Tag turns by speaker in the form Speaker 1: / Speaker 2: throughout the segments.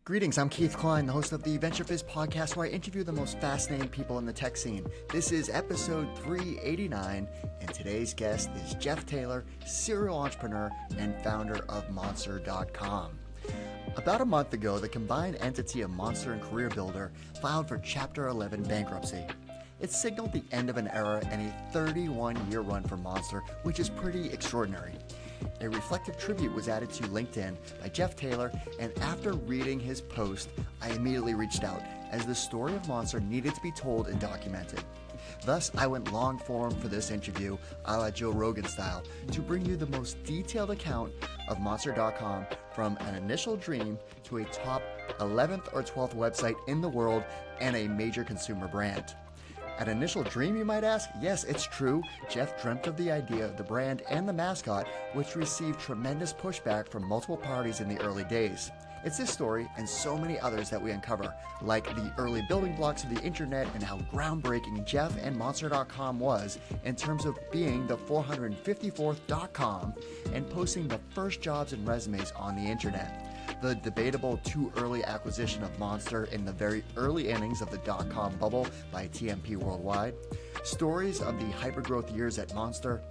Speaker 1: Greetings, I'm Keith Klein, the host of the VentureFizz Podcast, where I interview the most fascinating people in the tech scene. This is episode 389, and today's guest is Jeff Taylor, serial entrepreneur and founder of Monster.com. About a month ago, the combined entity of Monster and CareerBuilder filed for Chapter 11 bankruptcy. It signaled the end of an era and a 31-year run for Monster, which is pretty extraordinary. A reflective tribute was added to LinkedIn by Jeff Taylor, and after reading his post, I immediately reached out, as the story of Monster needed to be told and documented. Thus, I went long form for this interview, a la Joe Rogan style, to bring you the most detailed account of Monster.com, from an initial dream to a top 11th or 12th website in the world and a major consumer brand. An initial dream, you might ask? Yes, it's true. Jeff dreamt of the idea, the brand, and the mascot, which received tremendous pushback from multiple parties in the early days. It's this story and so many others that we uncover, like the early building blocks of the internet and how groundbreaking Jeff and Monster.com was in terms of being the 454th .com and posting the first jobs and resumes on the internet. The debatable too early acquisition of Monster in the very early innings of the .com bubble by TMP Worldwide, stories of the hypergrowth years at Monster,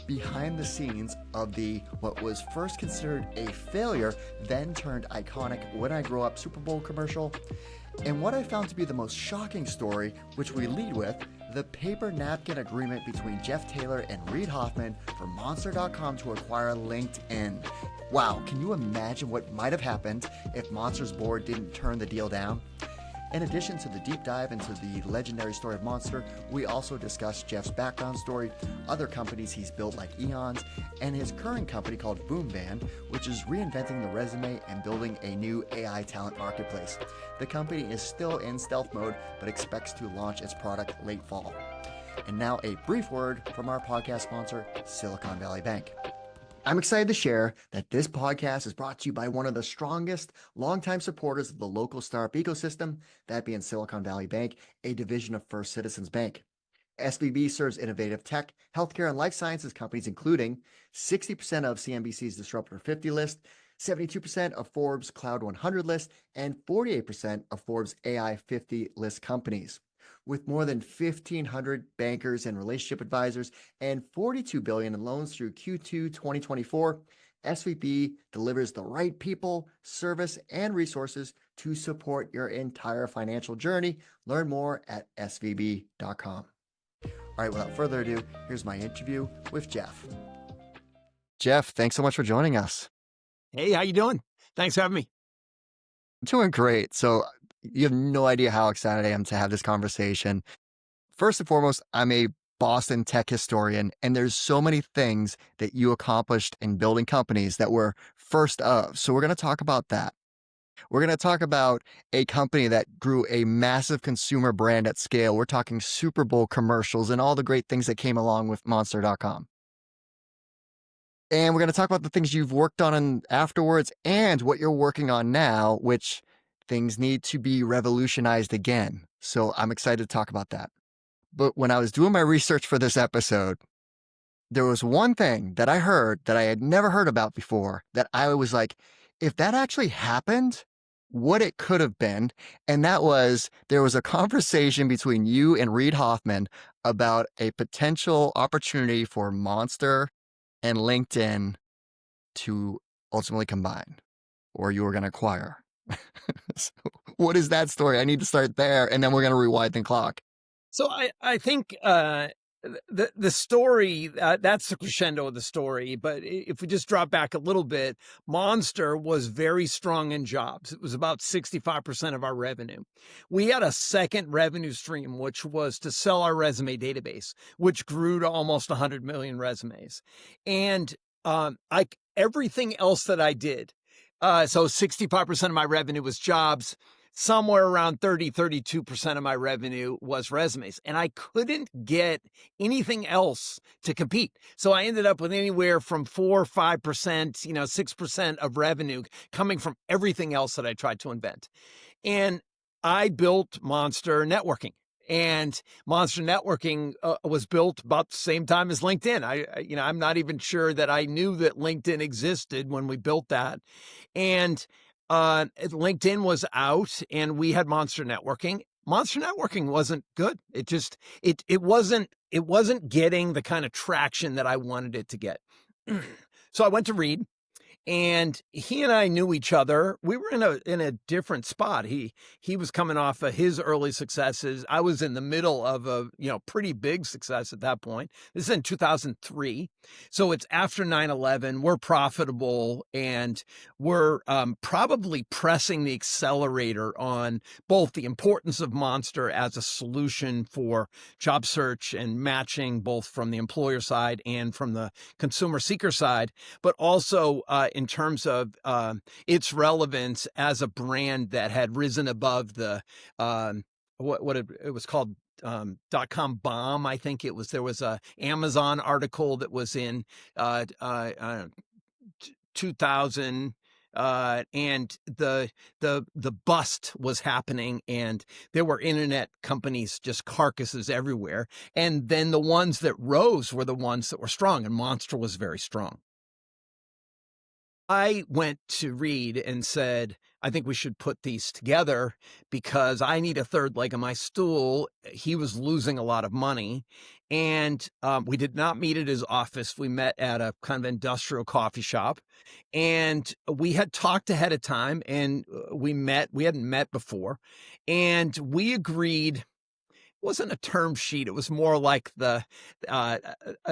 Speaker 1: behind the scenes of the what was first considered a failure, then turned iconic When I Grow Up Super Bowl commercial, and what I found to be the most shocking story, which we lead with, the paper napkin agreement between Jeff Taylor and Reid Hoffman for Monster.com to acquire LinkedIn. Wow, can you imagine what might have happened if Monster's board didn't turn the deal down? In addition to the deep dive into the legendary story of Monster, we also discuss Jeff's background story, other companies he's built like Eons, and his current company called Boomband, which is reinventing the resume and building a new AI talent marketplace. The company is still in stealth mode, but expects to launch its product late fall. And now a brief word from our podcast sponsor, Silicon Valley Bank. I'm excited to share that this podcast is brought to you by one of the strongest longtime supporters of the local startup ecosystem, that being Silicon Valley Bank, a division of First Citizens Bank. SVB serves innovative tech, healthcare, and life sciences companies, including 60% of CNBC's Disruptor 50 list, 72% of Forbes Cloud 100 list, and 48% of Forbes AI 50 list companies. With more than 1,500 bankers and relationship advisors and $42 billion in loans through Q2 2024, SVB delivers the right people, service, and resources to support your entire financial journey. Learn more at svb.com. All right, without further ado, here's my interview with Jeff. Jeff, thanks so much for joining us.
Speaker 2: Hey, how you doing? Thanks for having me.
Speaker 1: Doing great. So you have no idea how excited I am to have this conversation. First and foremost, I'm a Boston tech historian, and there's so many things that you accomplished in building companies that were first of. So we're going to talk about that. We're going to talk about a company that grew a massive consumer brand at scale. We're talking Super Bowl commercials and all the great things that came along with Monster.com. And we're going to talk about the things you've worked on afterwards and what you're working on now, which things need to be revolutionized again. So I'm excited to talk about that. But when I was doing my research for this episode, there was one thing that I heard that I had never heard about before that I was like, if that actually happened, what it could have been. And that was, there was a conversation between you and Reid Hoffman about a potential opportunity for Monster and LinkedIn to ultimately combine, or you were going to acquire. So what is that story? I need to start there, and then we're going to rewind the clock.
Speaker 2: So I think the story, that's the crescendo of the story. But if we just drop back a little bit, Monster was very strong in jobs. It was about 65% of our revenue. We had a second revenue stream, which was to sell our resume database, which grew to almost 100 million resumes. And everything else that I did, so 65% of my revenue was jobs. Somewhere around 32% of my revenue was resumes, and I couldn't get anything else to compete. So I ended up with anywhere from 4 or 5%, 6% of revenue coming from everything else that I tried to invent. And I built Monster Networking. And Monster Networking was built about the same time as LinkedIn. I'm not even sure that I knew that LinkedIn existed when we built that. And LinkedIn was out and we had Monster Networking. Monster Networking wasn't good. It wasn't getting the kind of traction that I wanted it to get. So I went to Reed, and he and I knew each other. We were in a different spot. He was coming off of his early successes. I was in the middle of a pretty big success at that point. This is in 2003, so it's after 9/11. We're profitable, and we're probably pressing the accelerator on both the importance of Monster as a solution for job search and matching, both from the employer side and from the consumer seeker side, but also in terms of its relevance as a brand that had risen above the it was called .com bomb. I think it was. There was a Amazon article that was in 2000. And the bust was happening, and there were internet companies, just carcasses everywhere. And then the ones that rose were the ones that were strong, and Monster was very strong. I went to Reed and said, I think we should put these together because I need a third leg of my stool. He was losing a lot of money. And we did not meet at his office. We met at a kind of industrial coffee shop. And we had talked ahead of time, and we hadn't met before. And we agreed. It wasn't a term sheet. It was more like it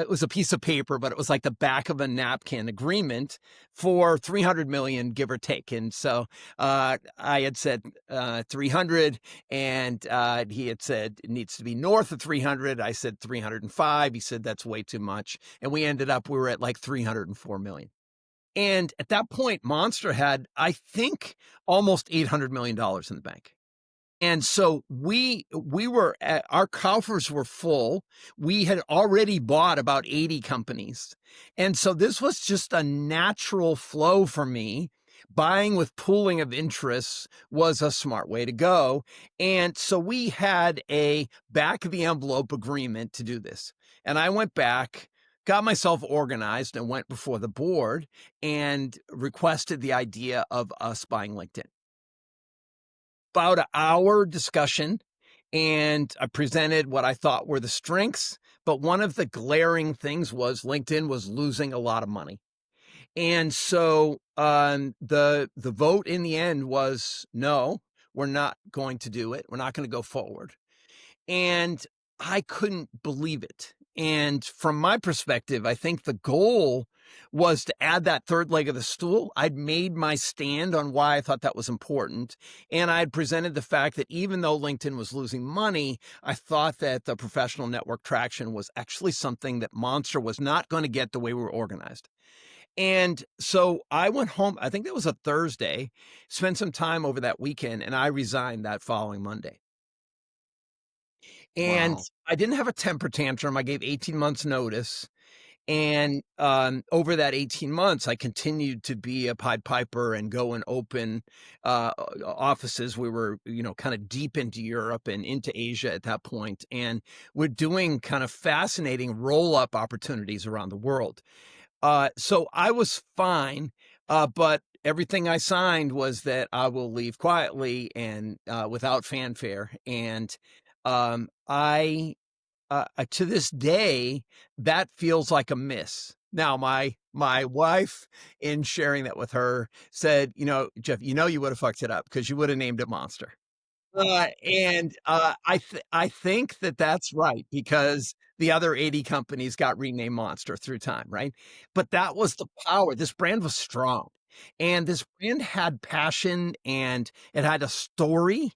Speaker 2: was a piece of paper, but it was like the back of a napkin agreement for 300 million, give or take. And so I had said 300, and he had said it needs to be north of 300. I said 305. He said that's way too much. And we were at like 304 million. And at that point, Monster had, I think, almost $800 million in the bank. And so our coffers were full. We had already bought about 80 companies. And so this was just a natural flow for me. Buying with pooling of interests was a smart way to go. And so we had a back of the envelope agreement to do this. And I went back, got myself organized, and went before the board and requested the idea of us buying LinkedIn. About an hour discussion, and I presented what I thought were the strengths, but one of the glaring things was LinkedIn was losing a lot of money. And so the vote in the end was, no, we're not going to do it. We're not going to go forward. And I couldn't believe it. And from my perspective, I think the goal was to add that third leg of the stool. I'd made my stand on why I thought that was important. And I had presented the fact that even though LinkedIn was losing money, I thought that the professional network traction was actually something that Monster was not going to get the way we were organized. And so I went home, I think that was a Thursday, spent some time over that weekend, and I resigned that following Monday. And
Speaker 1: Wow.
Speaker 2: I didn't have a temper tantrum. I gave 18 months notice. And over that 18 months, I continued to be a Pied Piper and go and open offices. We were, kind of deep into Europe and into Asia at that point. And we're doing kind of fascinating roll-up opportunities around the world. So I was fine, but everything I signed was that I will leave quietly and without fanfare. And I to this day, that feels like a miss. Now, my wife, in sharing that with her, said, Jeff, you would have fucked it up because you would have named it Monster. I think that that's right, because the other 80 companies got renamed Monster through time, right? But that was the power. This brand was strong, and this brand had passion, and it had a story,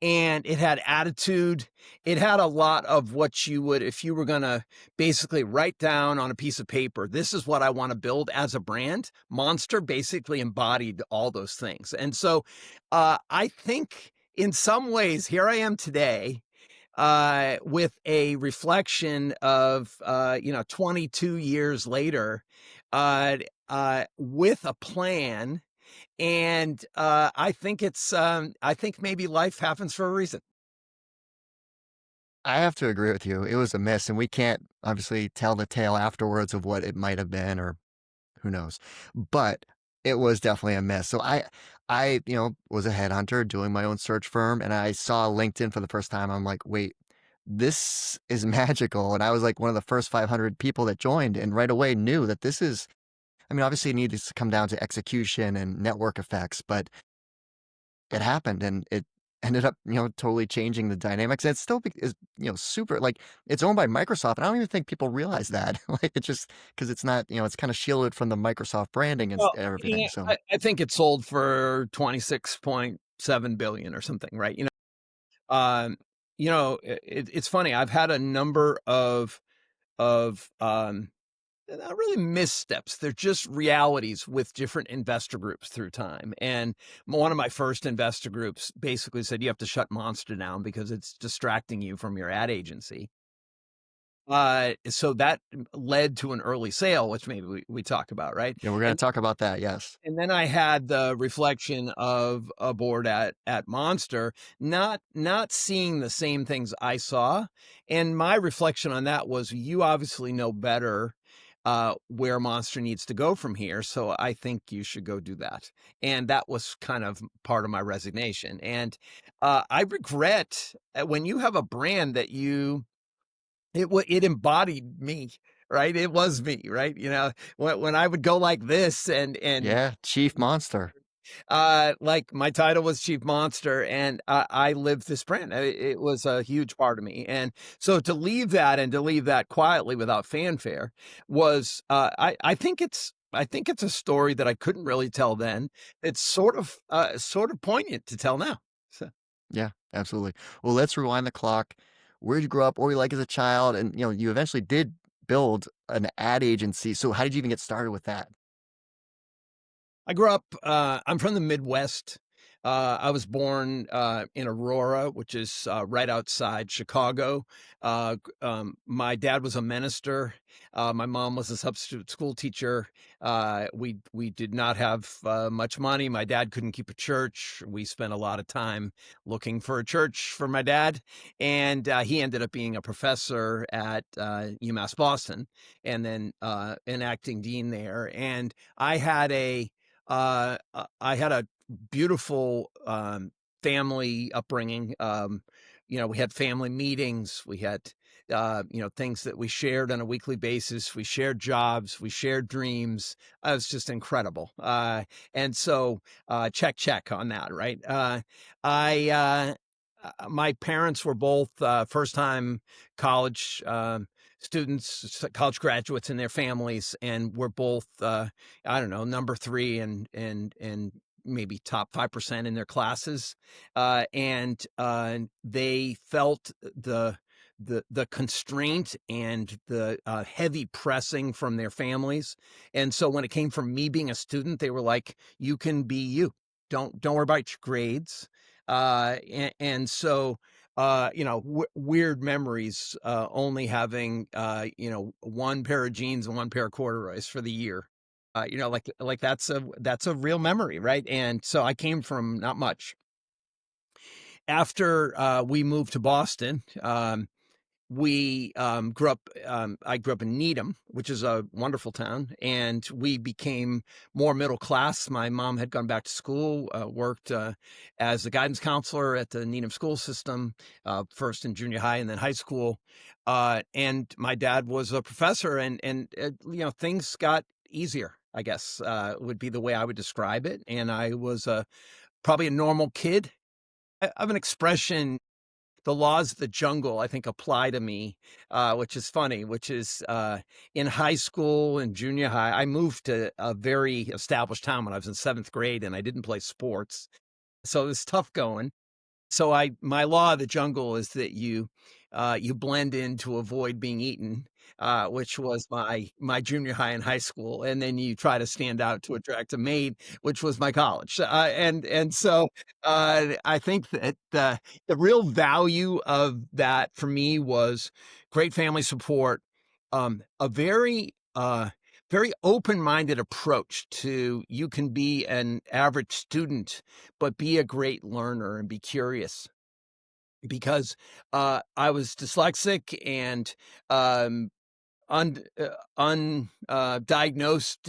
Speaker 2: and it had attitude. It had a lot of what you would, if you were going to basically write down on a piece of paper, this is what I want to build as a brand. Monster basically embodied all those things. And so I think in some ways, here I am today with a reflection of, 22 years later, with a plan. And I think maybe life happens for a reason.
Speaker 1: I have to agree with you. It was a miss, and we can't obviously tell the tale afterwards of what it might have been, or who knows. But It was definitely a mess. So I, was a headhunter doing my own search firm, and I saw LinkedIn for the first time. I'm like, wait, this is magical. And I was like one of the first 500 people that joined, and right away knew that this is, I mean, obviously it needs to come down to execution and network effects, but it happened and it ended up, totally changing the dynamics. And it still is, super like it's owned by Microsoft. And I don't even think people realize that. Like it's just because it's not, it's kind of shielded from the Microsoft branding and
Speaker 2: Well,
Speaker 1: everything.
Speaker 2: yeah,
Speaker 1: So
Speaker 2: I think it sold for 26.7 billion or something, right? Um, it's funny. I've had a number of they're not really missteps. They're just realities with different investor groups through time. And one of my first investor groups basically said, you have to shut Monster down because it's distracting you from your ad agency. So that led to an early sale, which maybe we talk about, right?
Speaker 1: yeah, we're going to
Speaker 2: And
Speaker 1: talk about that. Yes.
Speaker 2: and then I had the reflection of a board at Monster, not seeing the same things I saw, and my reflection on that was, you obviously know better where Monster needs to go from here, so I think you should go do that. And that was kind of part of my resignation. And I regret when you have a brand that it embodied me, right? It was me, right? When I would go like this and
Speaker 1: Yeah. Chief Monster.
Speaker 2: like my title was Chief Monster, and I lived this brand. It was a huge part of me, and so to leave that and to leave that quietly without fanfare was, I think it's a story that I couldn't really tell then. It's sort of poignant to tell now. So
Speaker 1: Yeah, absolutely. Well, let's rewind the clock. Where did you grow up? What were you like as a child? And, you eventually did build an ad agency. So how did you even get started with that?
Speaker 2: I grew up, I'm from the Midwest. I was born in Aurora, which is right outside Chicago. My dad was a minister. My mom was a substitute school teacher. We did not have much money. My dad couldn't keep a church. We spent a lot of time looking for a church for my dad, and he ended up being a professor at UMass Boston, and then an acting dean there. And I had a beautiful, family upbringing. We had family meetings. We had, things that we shared on a weekly basis. We shared jobs. We shared dreams. It was just incredible. And so, check on that, right? I, my parents were both first-time college students, college graduates in their families, and we're both, I don't know, number three and maybe top 5% in their classes, and they felt the constraint and the heavy pressing from their families, and so when it came from me being a student, they were like, "You can be you. Don't worry about your grades," and so weird memories, only having, one pair of jeans and one pair of corduroys for the year. Like that's a real memory, right? And so I came from not much. After we moved to Boston, we grew up I grew up in Needham, which is a wonderful town, and we became more middle class. My mom had gone back to school, worked as a guidance counselor at the Needham school system, first in junior high and then high school, and my dad was a professor, and things got easier, I guess, would be the way I would describe it. And I was probably a normal kid. I have an expression, the laws of the jungle, I think, apply to me, which is funny, which is in high school and junior high, I moved to a very established town when I was in seventh grade, and I didn't play sports. So it was tough going. So my law of the jungle is that you blend in to avoid being eaten, which was my junior high and high school, and then you try to stand out to attract a mate, which was my college. And so I think that the real value of that for me was great family support, a very open-minded approach to, you can be an average student, but be a great learner and be curious. Because I was dyslexic, and undiagnosed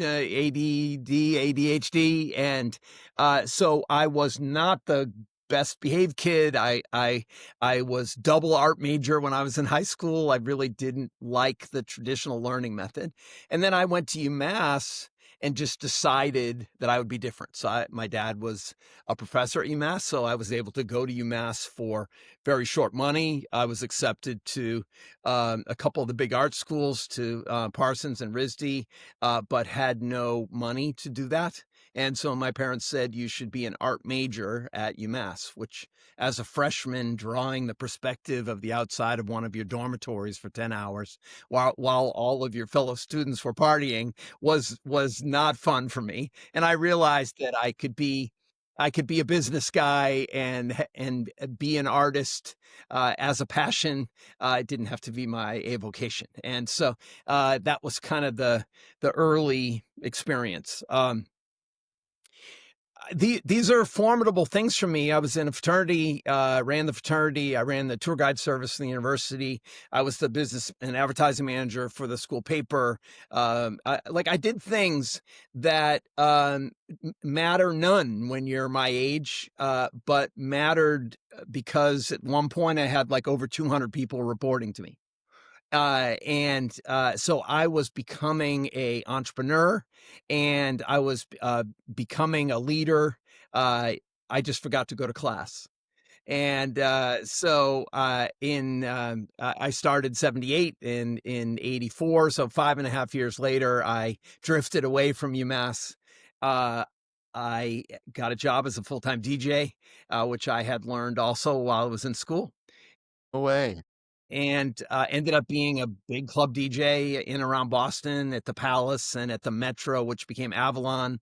Speaker 2: ADD, ADHD, and so I was not the best behaved kid. I was double art major when I was in high school. I really didn't like the traditional learning method, and then I went to UMass and just decided that I would be different. So my dad was a professor at UMass, so I was able to go to UMass for very short money. I was accepted to a couple of the big art schools, to Parsons and RISD, but had no money to do that. And so my parents said, you should be an art major at UMass, which, as a freshman, drawing the perspective of the outside of one of your dormitories for 10 hours while all of your fellow students were partying was not fun for me. And I realized that I could be a business guy and be an artist as a passion. It didn't have to be my avocation. And so that was kind of the early experience. These are formidable things for me. I was in a fraternity, ran the fraternity. I ran the tour guide service in the university. I was the business and advertising manager for the school paper. I did things that matter none when you're my age, but mattered because at one point I had like over 200 people reporting to me. So I was becoming a entrepreneur, and I was becoming a leader. I just forgot to go to class. And I started 78 in 84. So 5.5 years later, I drifted away from UMass. I got a job as a full-time DJ, which I had learned also while I was in school,
Speaker 1: No way.
Speaker 2: and ended up being a big club DJ in around Boston at the Palace and at the Metro, which became Avalon.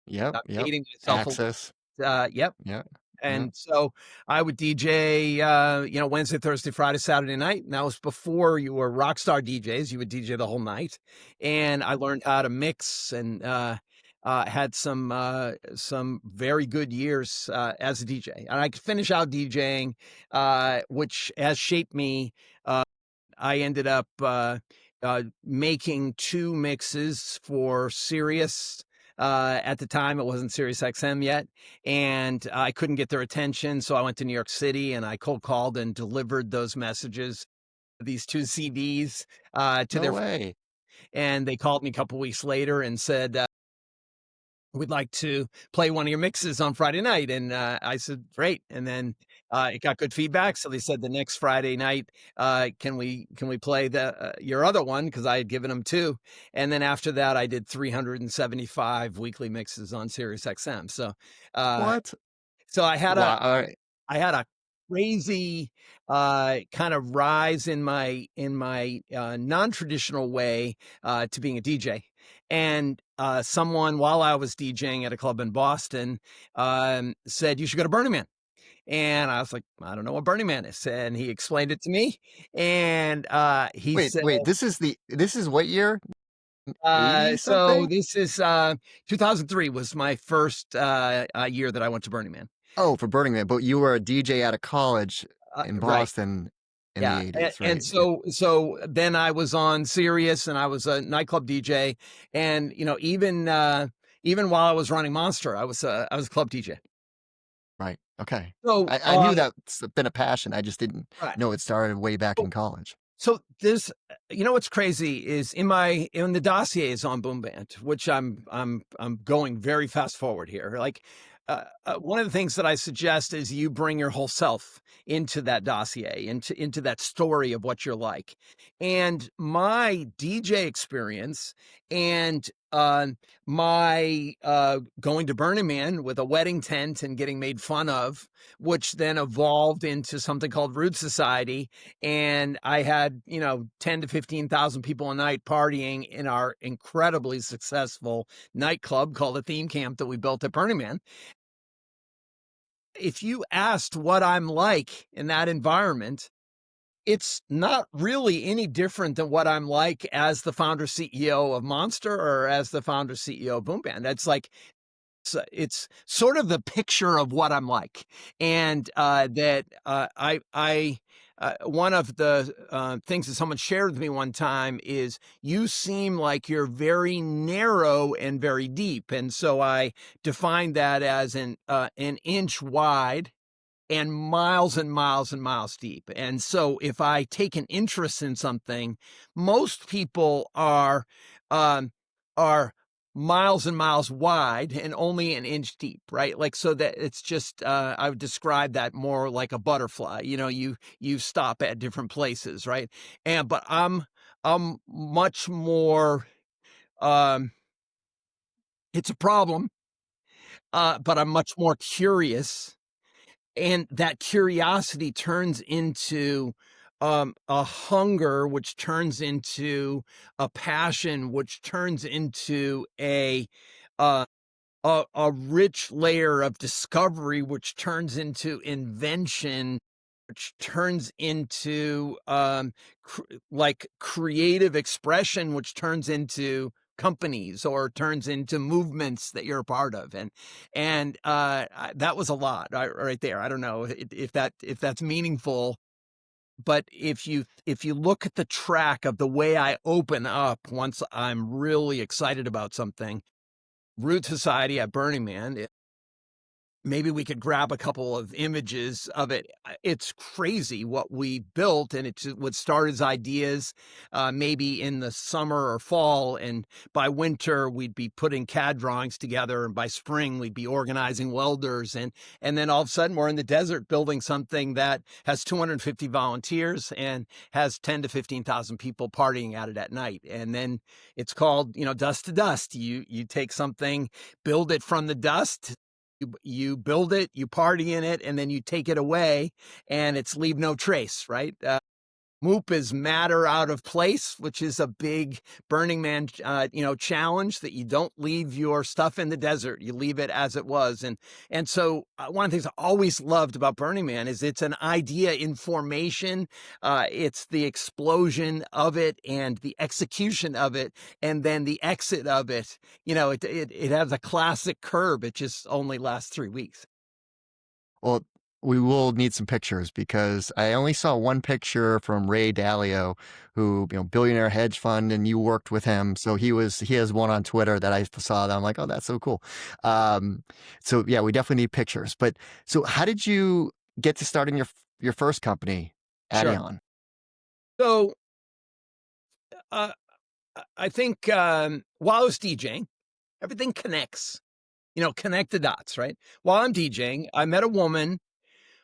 Speaker 1: Yep. Yep.
Speaker 2: Dating myself
Speaker 1: Access.
Speaker 2: yep.
Speaker 1: Yeah. Yeah.
Speaker 2: And so I would DJ, Wednesday, Thursday, Friday, Saturday night. And that was before you were rock star DJs. You would DJ the whole night. And I learned how to mix and had some very good years as a DJ. And I could finish out DJing, which has shaped me. I ended up making 2 mixes for Sirius. At the time, it wasn't Sirius XM yet, and I couldn't get their attention, so I went to New York City and I cold called and delivered those messages, these 2 CDs, to
Speaker 1: No
Speaker 2: their,
Speaker 1: way.
Speaker 2: and they called me a couple weeks later and said, we'd like to play one of your mixes on Friday night. And I said, great. And then it got good feedback. So they said the next Friday night, can we play your other one? Because I had given them 2. And then after that, I did 375 weekly mixes on Sirius XM. So,
Speaker 1: What?
Speaker 2: so I had
Speaker 1: Wow. All right.
Speaker 2: a crazy kind of rise in my non-traditional way to being a DJ. And someone, while I was DJing at a club in Boston, said, you should go to Burning Man. And I was like, I don't know what Burning Man is. And he explained it to me. And he said,
Speaker 1: Wait. This is what year? 80
Speaker 2: so
Speaker 1: something?
Speaker 2: this is 2003 was my first year that I went to Burning Man.
Speaker 1: Oh, for Burning Man. But you were a DJ out of college in
Speaker 2: Right.
Speaker 1: Boston in
Speaker 2: Yeah.
Speaker 1: the 80s, right?
Speaker 2: And so then I was on Sirius and I was a nightclub DJ. And, even while I was running Monster, I was a club DJ.
Speaker 1: Right. Okay.
Speaker 2: So,
Speaker 1: I knew that's been a passion. I just didn't
Speaker 2: right.
Speaker 1: know it started way back in college.
Speaker 2: So there's, what's crazy is in the dossiers on Boom Band, which I'm going very fast forward here. Like, one of the things that I suggest is you bring your whole self into that dossier, into that story of what you're like. And my DJ experience and my going to Burning Man with a wedding tent and getting made fun of, which then evolved into something called Rude Society. And I had, 10 to 15,000 people a night partying in our incredibly successful nightclub called the Theme Camp that we built at Burning Man. If you asked what I'm like in that environment, it's not really any different than what I'm like as the founder CEO of Monster or as the founder CEO of Boom Band. That's like, it's sort of the picture of what I'm like. And I one of the things that someone shared with me one time is you seem like you're very narrow and very deep. And so I defined that as an inch wide and miles and miles and miles deep. And so if I take an interest in something, most people are miles and miles wide and only an inch deep, right? Like, so that it's just, I would describe that more like a butterfly, you stop at different places, right? But I'm much more, um, it's a problem, but I'm much more curious, and that curiosity turns into a hunger, which turns into a passion, which turns into uh, a rich layer of discovery, which turns into invention, which turns into like creative expression, which turns into companies or turns into movements that you're a part of. And that was a lot right there. I don't know if that's meaningful, but if you look at the track of the way I open up once I'm really excited about something, Root Society at Burning Man, maybe we could grab a couple of images of it. It's crazy what we built, and it would start as ideas, maybe in the summer or fall, and by winter we'd be putting CAD drawings together, and by spring we'd be organizing welders, and then all of a sudden we're in the desert building something that has 250 volunteers and has 10 to 15,000 people partying at it at night. And then it's called, dust to dust. You take something, build it from the dust. You build it, you party in it, and then you take it away, and it's leave no trace, right? MOOP is matter out of place, which is a big Burning Man, challenge, that you don't leave your stuff in the desert. You leave it as it was. And so one of the things I always loved about Burning Man is it's an idea in formation. It's the explosion of it and the execution of it, and then the exit of it. It has a classic curve. It just only lasts 3 weeks.
Speaker 1: Well, we will need some pictures because I only saw one picture from Ray Dalio, who, billionaire hedge fund, and you worked with him. So he has one on Twitter that I saw that I'm like, oh, that's so cool. So yeah, we definitely need pictures. But so how did you get to starting your first company,
Speaker 2: Sure.
Speaker 1: Addion?
Speaker 2: So I think while I was DJing, everything connects. Connect the dots, right? While I'm DJing, I met a woman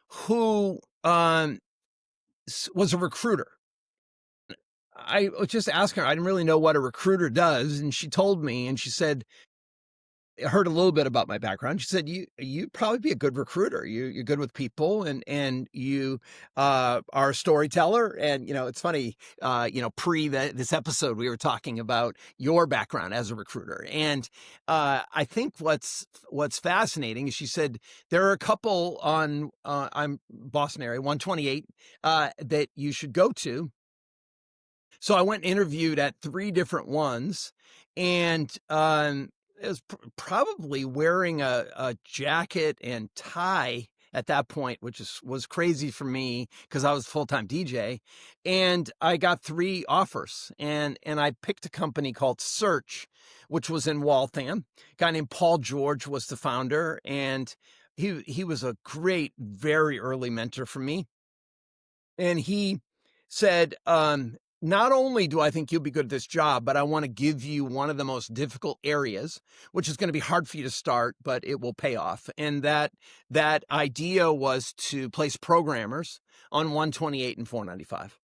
Speaker 2: who was a recruiter. I was just asking her, I didn't really know what a recruiter does. And she told me, and she said, I heard a little bit about my background. She said, you'd probably be a good recruiter. You're good with people, and you are a storyteller. And, it's funny, this episode, we were talking about your background as a recruiter. And I think what's fascinating is she said, there are a couple on, I'm Boston area, 128, that you should go to. So I went and interviewed at 3 different ones, and it was probably wearing a jacket and tie at that point, which was crazy for me because I was a full-time DJ. And I got 3 offers, and I picked a company called Search, which was in Waltham. A guy named Paul George was the founder, and he was a great, very early mentor for me. And he said, not only do I think you'll be good at this job, but I want to give you one of the most difficult areas, which is going to be hard for you to start, but it will pay off. And that idea was to place programmers on 128 and 495.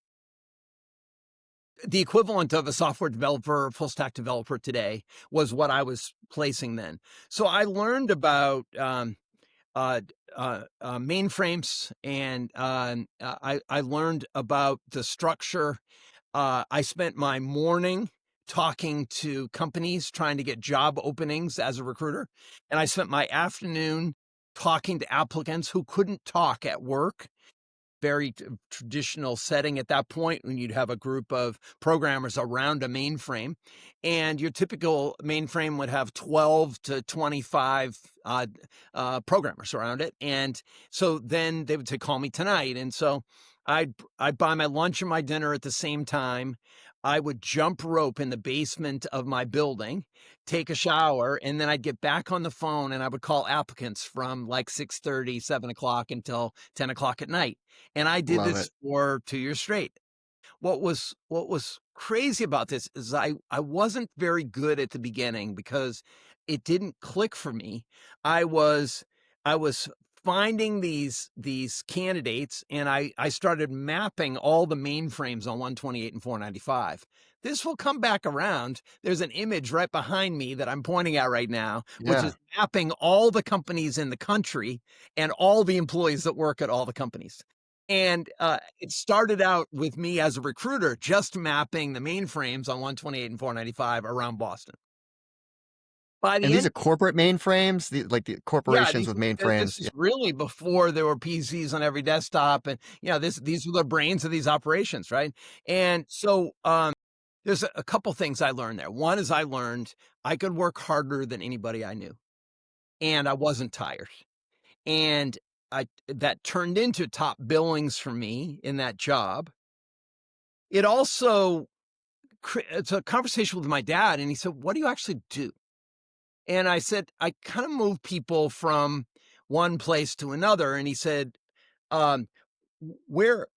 Speaker 2: The equivalent of a software developer, full stack developer today was what I was placing then. So I learned about mainframes, and I learned about the structure. I spent my morning talking to companies trying to get job openings as a recruiter, and I spent my afternoon talking to applicants who couldn't talk at work. Very traditional setting at that point, when you'd have a group of programmers around a mainframe, and your typical mainframe would have 12 to 25 programmers around it. And so then they would say, call me tonight. And so I'd buy my lunch and my dinner at the same time. I would jump rope in the basement of my building, take a shower, and then I'd get back on the phone and I would call applicants from like 6:30, 7 o'clock until 10 o'clock at night. And I did
Speaker 1: Love it.
Speaker 2: this for 2 years straight. What was crazy about this is I wasn't very good at the beginning because it didn't click for me. I was finding these candidates, and I started mapping all the mainframes on 128 and 495. This will come back around. There's an image right behind me that I'm pointing at right now, which
Speaker 1: Yeah.
Speaker 2: is mapping all the companies in the country and all the employees that work at all the companies. And, it started out with me as a recruiter just mapping the mainframes on 128 and 495 around Boston. By
Speaker 1: And
Speaker 2: the
Speaker 1: these
Speaker 2: end
Speaker 1: are corporate mainframes, like the
Speaker 2: Yeah,
Speaker 1: corporations
Speaker 2: these
Speaker 1: with
Speaker 2: this
Speaker 1: mainframes. Yeah.
Speaker 2: is really before there were PCs on every desktop, and, these were the brains of these operations, right? And so, there's a couple things I learned there. One is I learned I could work harder than anybody I knew, and I wasn't tired. And that turned into top billings for me in that job. It also it's a conversation with my dad, and he said, "What do you actually do?" And I said, "I kind of move people from one place to another." And he said, um, "Where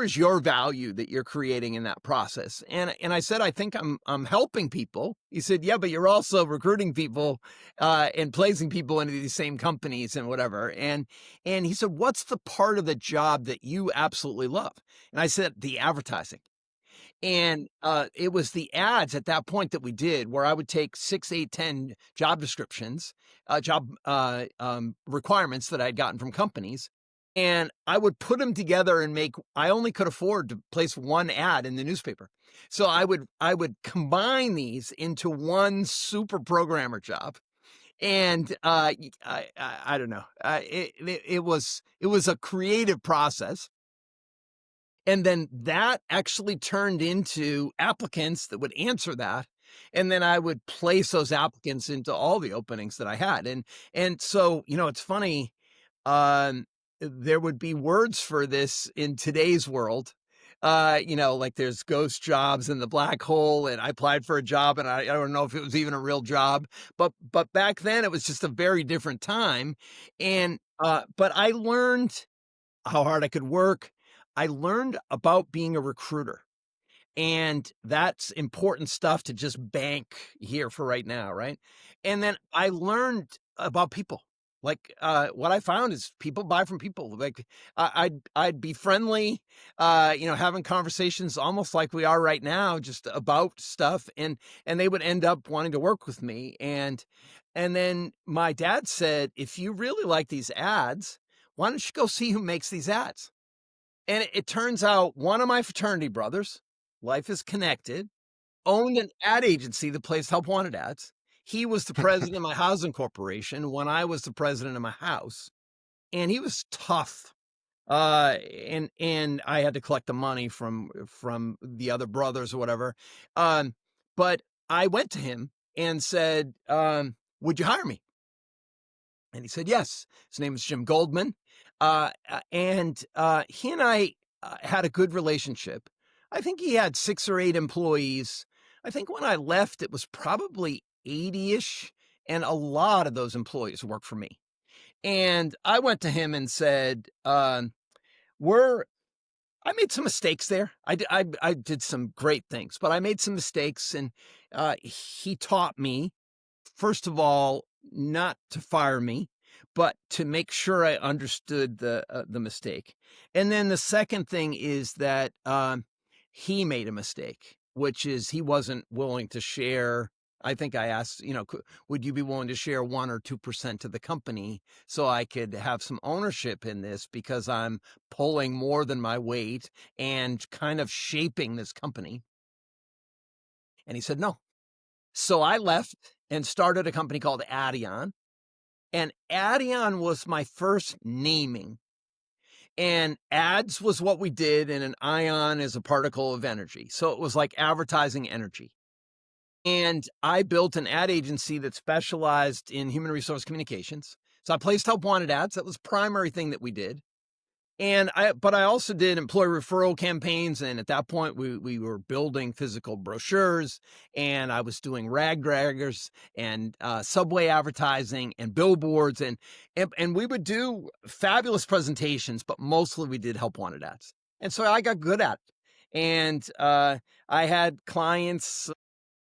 Speaker 2: is your value that you're creating in that process?" And I said, "I think I'm helping people." He said, "Yeah, but you're also recruiting people and placing people into these same companies and whatever." And he said, "What's the part of the job that you absolutely love?" And I said, "The advertising." And, it was the ads at that point that we did where I would take 6, 8, 10 job descriptions, requirements that I'd gotten from companies, and I would put them together and I only could afford to place one ad in the newspaper. So I would combine these into one super programmer job. And, I don't know, it was a creative process. And then that actually turned into applicants that would answer that, and then I would place those applicants into all the openings that I had, and so, it's funny, um, there would be words for this in today's world, like there's ghost jobs in the black hole, and I applied for a job, and I don't know if it was even a real job, but back then, it was just a very different time, and, but I learned how hard I could work. I learned about being a recruiter, and that's important stuff to just bank here for right now, right? And then I learned about people. Like, what I found is people buy from people. Like, I'd be friendly, having conversations almost like we are right now, just about stuff, and they would end up wanting to work with me. And then my dad said, "If you really like these ads, why don't you go see who makes these ads?" And it turns out one of my fraternity brothers, life is connected, owned an ad agency that placed help wanted ads. He was the president of my housing corporation when I was the president of my house, and he was tough. And I had to collect the money from the other brothers or whatever. But I went to him and said, "Would you hire me?" And he said, "Yes." His name is Jim Goldman. And he and I had a good relationship. I think he had 6 or 8 employees. I think when I left, it was probably 80-ish, and a lot of those employees work for me. And I went to him and said, "We're I made some mistakes there. I did some great things, but I made some mistakes." And he taught me, first of all, not to fire me, but to make sure I understood the mistake. And then the second thing is that, he made a mistake, which is he wasn't willing to share. I think I asked, "Would you be willing to share 1 or 2% of the company so I could have some ownership in this because I'm pulling more than my weight and kind of shaping this company?" And he said, "No." So I left and started a company called Addion. And Addion was my first naming. And ads was what we did, and an ion is a particle of energy. So it was like advertising energy. And I built an ad agency that specialized in human resource communications. So I placed help wanted ads. That was the primary thing that we did. But I also did employee referral campaigns. And at that point we were building physical brochures, and I was doing rag draggers and subway advertising and billboards, and we would do fabulous presentations, but mostly we did help wanted ads. And so I got good at it. And I had clients,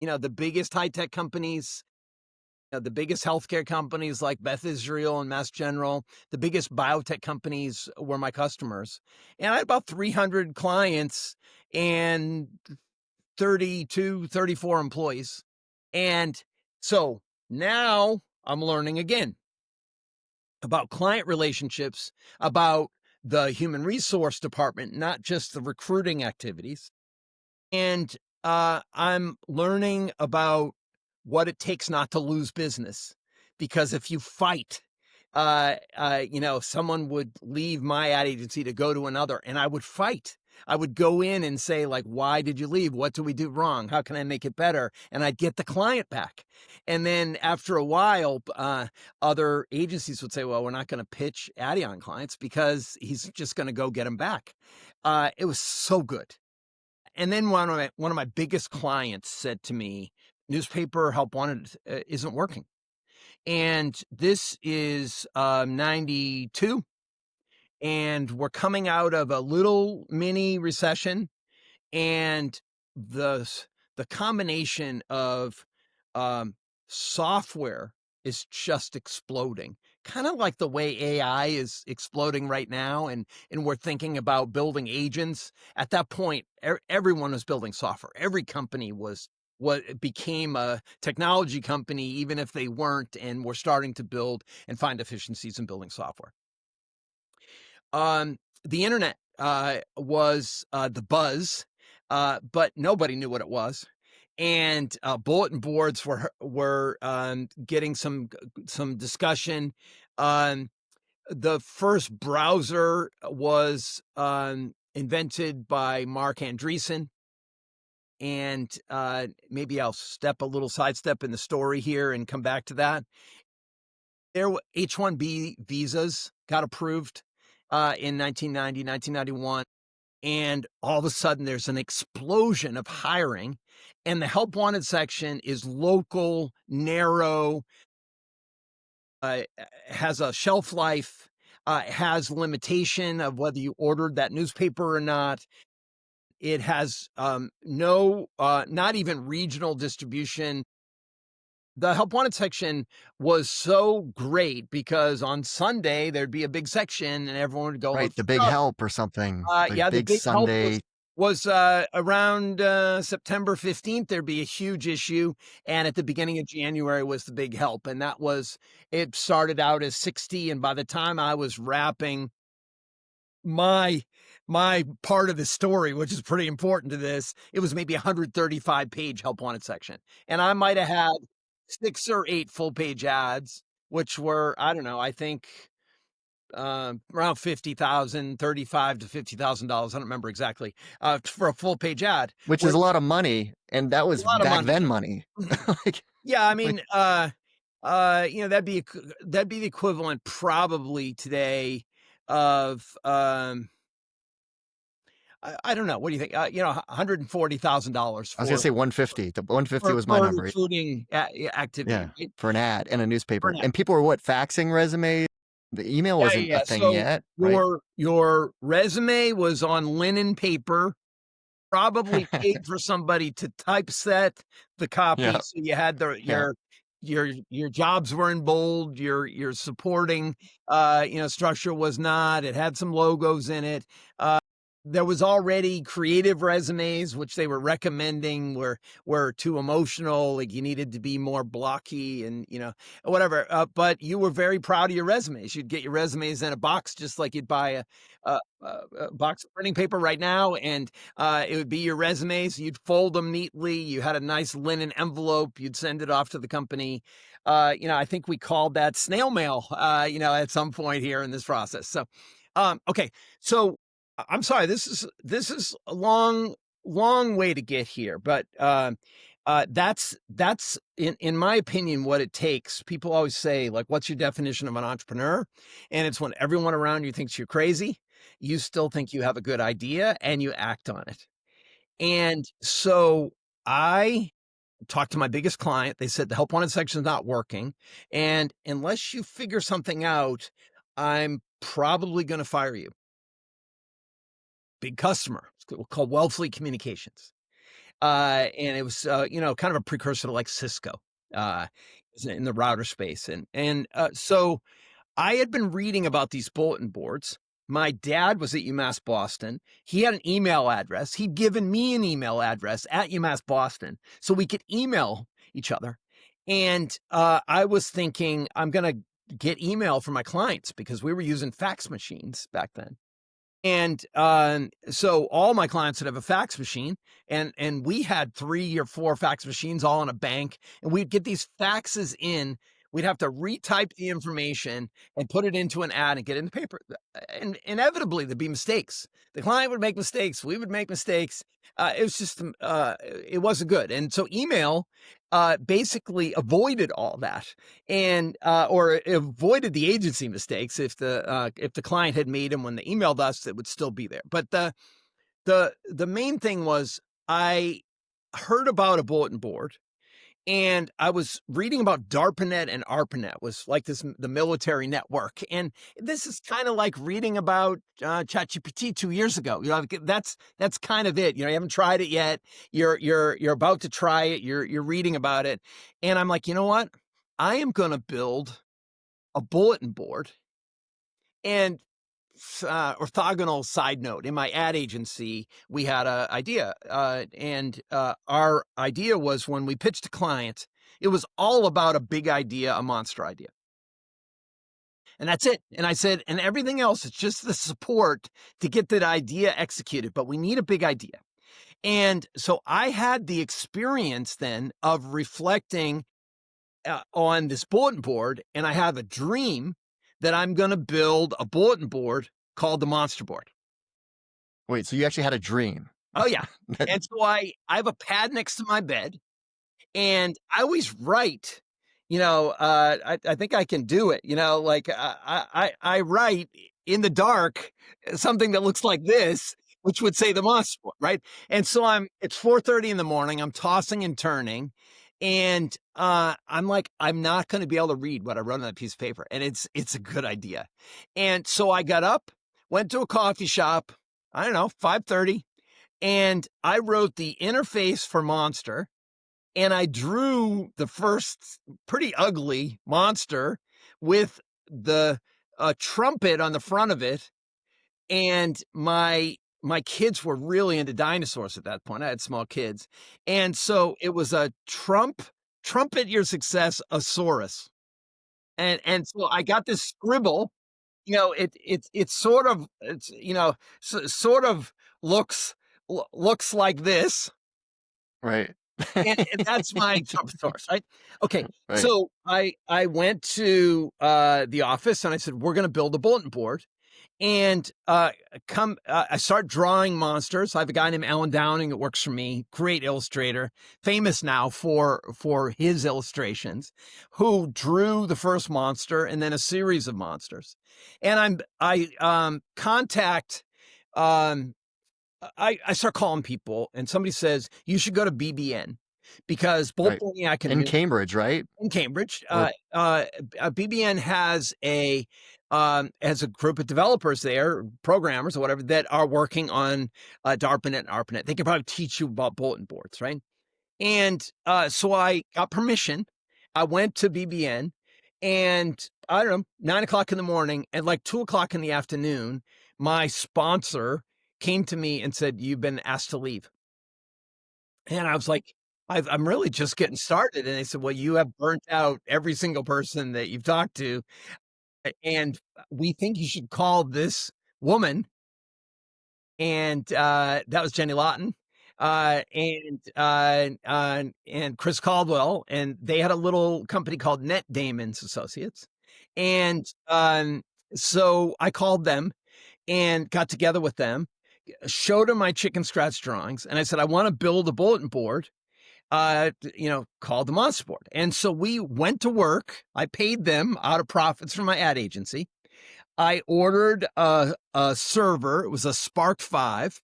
Speaker 2: the biggest high-tech companies, the biggest healthcare companies like Beth Israel and Mass General, the biggest biotech companies were my customers. And I had about 300 clients and 32, 34 employees. And so now I'm learning again about client relationships, about the human resource department, not just the recruiting activities. And I'm learning about what it takes not to lose business. Because if you fight, someone would leave my ad agency to go to another, and I would fight. I would go in and say, like, why did you leave? What do we do wrong? How can I make it better? And I'd get the client back. And then after a while, other agencies would say, well, we're not going to pitch Adyon clients because he's just going to go get them back. It was so good. And then one of my biggest clients said to me, newspaper help wanted isn't working. And this is 92. And we're coming out of a little mini recession. And the combination of software is just exploding, kind of like the way AI is exploding right now. And we're thinking about building agents. At that point, everyone was building software. Every company became a technology company, even if they weren't, and were starting to build and find efficiencies in building software. The internet was the buzz, but nobody knew what it was. And bulletin boards were getting some discussion. The first browser was invented by Mark Andreessen. And maybe I'll sidestep in the story here and come back to that. There were H-1B visas got approved in 1990, 1991. And all of a sudden there's an explosion of hiring, and the help wanted section is local, narrow, has a shelf life, has limitation of whether you ordered that newspaper or not. It has not even regional distribution. The help wanted section was so great because on Sunday there'd be a big section and everyone would go,
Speaker 1: right, the big help or something.
Speaker 2: The big
Speaker 1: Sunday
Speaker 2: help was around September 15th. There'd be a huge issue, and at the beginning of January was the big help, and it started out as 60, and by the time I was wrapping my part of the story, which is pretty important to this, it was maybe 135-page help wanted section, and I might have had 6 or 8 full-page ads, which were, I don't know, I think around $50,000, $35,000 to $50,000. I don't remember exactly, for a full-page ad,
Speaker 1: which is a lot of money, and that was back then money.
Speaker 2: Yeah, I mean, that'd be the equivalent probably today of I don't know. What do you think? $140,000.
Speaker 1: I was gonna say 150. The 150 was my number.
Speaker 2: Recruiting activity,
Speaker 1: yeah,
Speaker 2: right?
Speaker 1: for an ad and a newspaper. And people were faxing resumes. The email wasn't a thing yet.
Speaker 2: Your resume was on linen paper, probably paid for somebody to typeset the copy, so you had your jobs were in bold, your supporting structure was not. It had some logos in it. There was already creative resumes, which they were recommending were too emotional, like you needed to be more blocky and, whatever. But you were very proud of your resumes. You'd get your resumes in a box, just like you'd buy a box of printing paper right now. And it would be your resumes. You'd fold them neatly. You had a nice linen envelope. You'd send it off to the company. I think we called that snail mail, at some point here in this process. So, okay. So, I'm sorry, this is a long way to get here, but that's in my opinion what it takes. People always say, like, what's your definition of an entrepreneur? And it's when everyone around you thinks you're crazy. you still think you have a good idea and you act on it. And so I talked to my biggest client. They said the help wanted section is not working. And unless you figure something out, I'm probably going to fire you. Big customer. It's called Wellfleet Communications. And it was, kind of a precursor to like Cisco in the router space. So I had been reading about these bulletin boards. My dad was at UMass Boston. He had an email address. He'd given me an email address at UMass Boston so we could email each other. And I was thinking, I'm going to get email from my clients because we were using fax machines back then. And so all my clients would have a fax machine, and we had 3 or 4 fax machines all in a bank, and we'd get these faxes in. We'd have to retype the information and put it into an ad and get it in the paper. And inevitably, there'd be mistakes. The client would make mistakes. We would make mistakes. It was just, it wasn't good. And so email basically avoided all that, and or avoided the agency mistakes. If the client had made them when they emailed us, it would still be there. But the main thing was I heard about a bulletin board. And I was reading about DARPANET and ARPANET, was like the military network. And this is kind of like reading about ChatGPT 2 years ago. That's kind of it. You haven't tried it yet. You're about to try it. You're reading about it. And I'm like, you know what? I am going to build a bulletin board. And orthogonal side note, in my ad agency, we had an idea. And our idea was, when we pitched a client, it was all about a big idea, a monster idea. And that's it. And I said, and everything else, it's just the support to get that idea executed, but we need a big idea. And so I had the experience then of reflecting on this bulletin board, and I have a dream that I'm going to build a bulletin board called the Monster Board.
Speaker 1: Wait, so you actually had a dream?
Speaker 2: Oh, yeah. And so I have a pad next to my bed, and I always write, I think I can do it. Like I write in the dark something that looks like this, which would say the Monster Board, right? And so it's 4:30 in the morning. I'm tossing and turning. And I'm like, I'm not going to be able to read what I wrote on that piece of paper. And it's a good idea. And so I got up, went to a coffee shop, I don't know, 5:30, and I wrote the interface for Monster, and I drew the first pretty ugly monster with the trumpet on the front of it. And my kids were really into dinosaurs at that point. I had small kids. And so it was a trumpet your success, Asaurus. And so I got this scribble, it sort of looks like this.
Speaker 1: Right.
Speaker 2: And that's my trumpet source, right? Okay.
Speaker 1: Right.
Speaker 2: So I went to the office and I said, we're going to build a bulletin board. And I start drawing monsters. I have a guy named Alan Downing that works for me, great illustrator, famous now for his illustrations, who drew the first monster and then a series of monsters. And I start calling people, and somebody says, you should go to BBN, because both I can
Speaker 1: in Cambridge, right?
Speaker 2: In Cambridge, BBN has a group of developers there, programmers or whatever, that are working on DARPANET and ARPANET. They can probably teach you about bulletin boards, right? And so I got permission. I went to BBN, and I don't know, 9:00 in the morning, and like 2:00 in the afternoon, my sponsor came to me and said, "You've been asked to leave." And I was like, I'm really just getting started. And they said, well, you have burnt out every single person that you've talked to, and we think you should call this woman. And that was Jenny Lawton, and Chris Caldwell, and they had a little company called Net Damons Associates. And so I called them and got together with them, showed them my chicken scratch drawings, and I said, I want to build a bulletin board, called the Monster Board. And so we went to work. I paid them out of profits from my ad agency. I ordered a server. It was a Spark 5.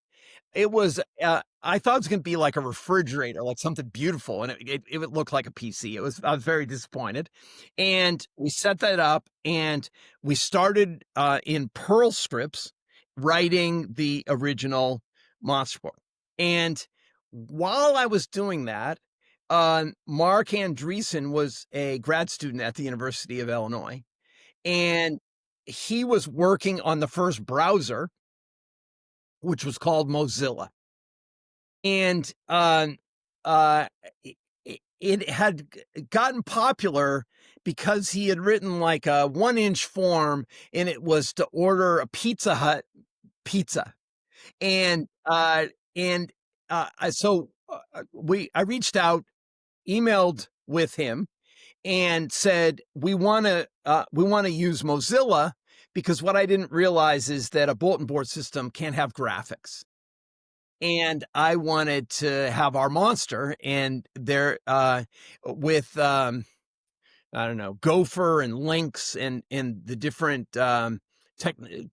Speaker 2: It was, I thought it was going to be like a refrigerator, like something beautiful, and it would look like a PC. I was very disappointed. And we set that up, and we started in Perl scripts writing the original Monster board. And while I was doing that, Mark Andreessen was a grad student at the University of Illinois, and he was working on the first browser, which was called Mozilla. And uh, it had gotten popular because he had written like a 1-inch form, and it was to order a Pizza Hut pizza. And so I reached out, emailed with him, and said we want to use Mozilla, because what I didn't realize is that a bulletin board system can't have graphics. And I wanted to have our monster, and there with I don't know, Gopher and Lynx and the different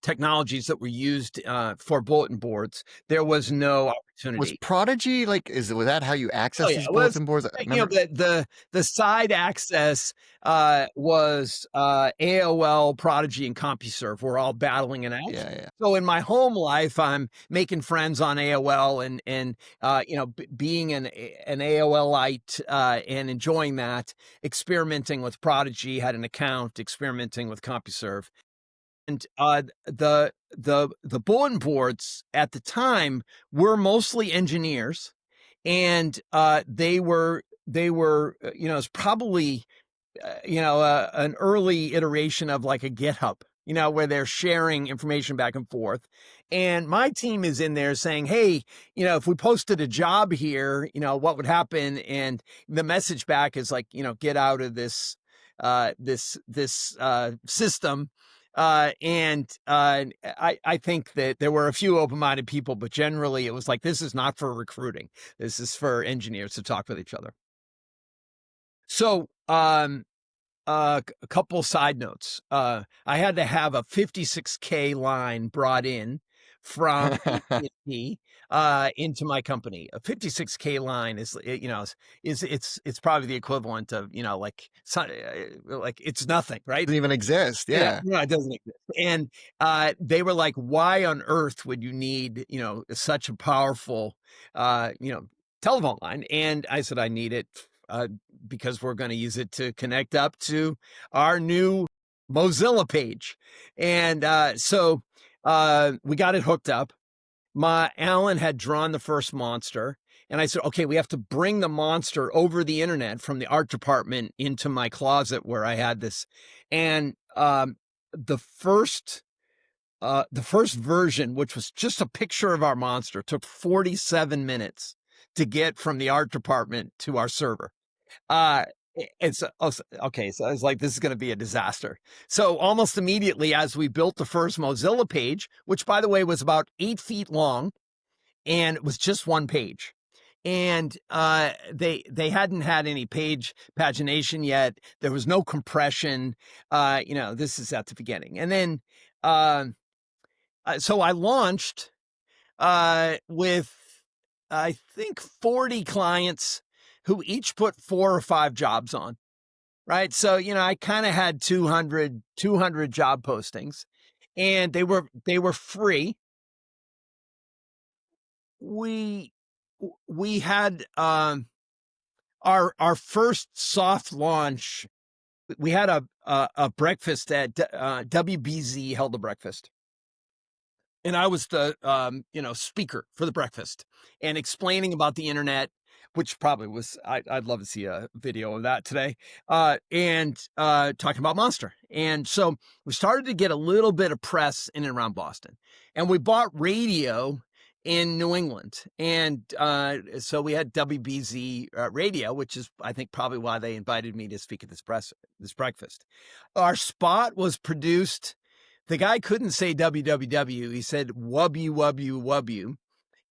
Speaker 2: technologies that were used for bulletin boards, there was no
Speaker 1: Was
Speaker 2: opportunity.
Speaker 1: Prodigy was that how you access
Speaker 2: Yeah,
Speaker 1: these
Speaker 2: it was,
Speaker 1: bulletin boards? I
Speaker 2: you know,
Speaker 1: remember.
Speaker 2: the side access was AOL, Prodigy, and CompuServe were all battling it out.
Speaker 1: Yeah, yeah.
Speaker 2: So in my home life, I'm making friends on AOL and you know, being an AOLite and enjoying that, experimenting with Prodigy, had an account, experimenting with CompuServe. And the bulletin boards at the time were mostly engineers, and they were you know, it's probably you know, an early iteration of like a GitHub, you know, where they're sharing information back and forth. And my team is in there saying, hey, you know, if we posted a job here, you know, what would happen? And the message back is like, you know, get out of this system. I think that there were a few open-minded people, but generally it was like, this is not for recruiting. This is for engineers to talk with each other. So, a couple side notes. I had to have a 56K line brought in from AT&T into my company. A 56K line is, you know, it's probably the equivalent of, you know, like it's nothing, right?
Speaker 1: Doesn't even exist. Yeah.
Speaker 2: No, it doesn't exist. And they were like, why on earth would you need, you know, such a powerful, you know, telephone line? And I said, I need it because we're going to use it to connect up to our new Mozilla page. And so we got it hooked up. Alan had drawn the first monster. And I said, okay, we have to bring the monster over the internet from the art department into my closet where I had this. And the first version, which was just a picture of our monster, took 47 minutes to get from the art department to our server. It's okay. So I was like, this is going to be a disaster. So almost immediately, as we built the first Mozilla page, which by the way was about 8 feet long, and it was just one page, and they hadn't had any pagination yet. There was no compression. You know, this is at the beginning, and then so I launched with I think 40 clients who each put 4 or 5 jobs on, right? So, you know, I kind of had 200 job postings, and they were free. We had our first soft launch. We had a breakfast at WBZ held a breakfast. And I was the you know, speaker for the breakfast and explaining about the internet, which probably was I'd love to see a video of that today. And talking about Monster. And so we started to get a little bit of press in and around Boston, and we bought radio in New England. And so we had WBZ radio, which is I think probably why they invited me to speak at this breakfast. Our spot was produced. The guy couldn't say www. He said wubbu.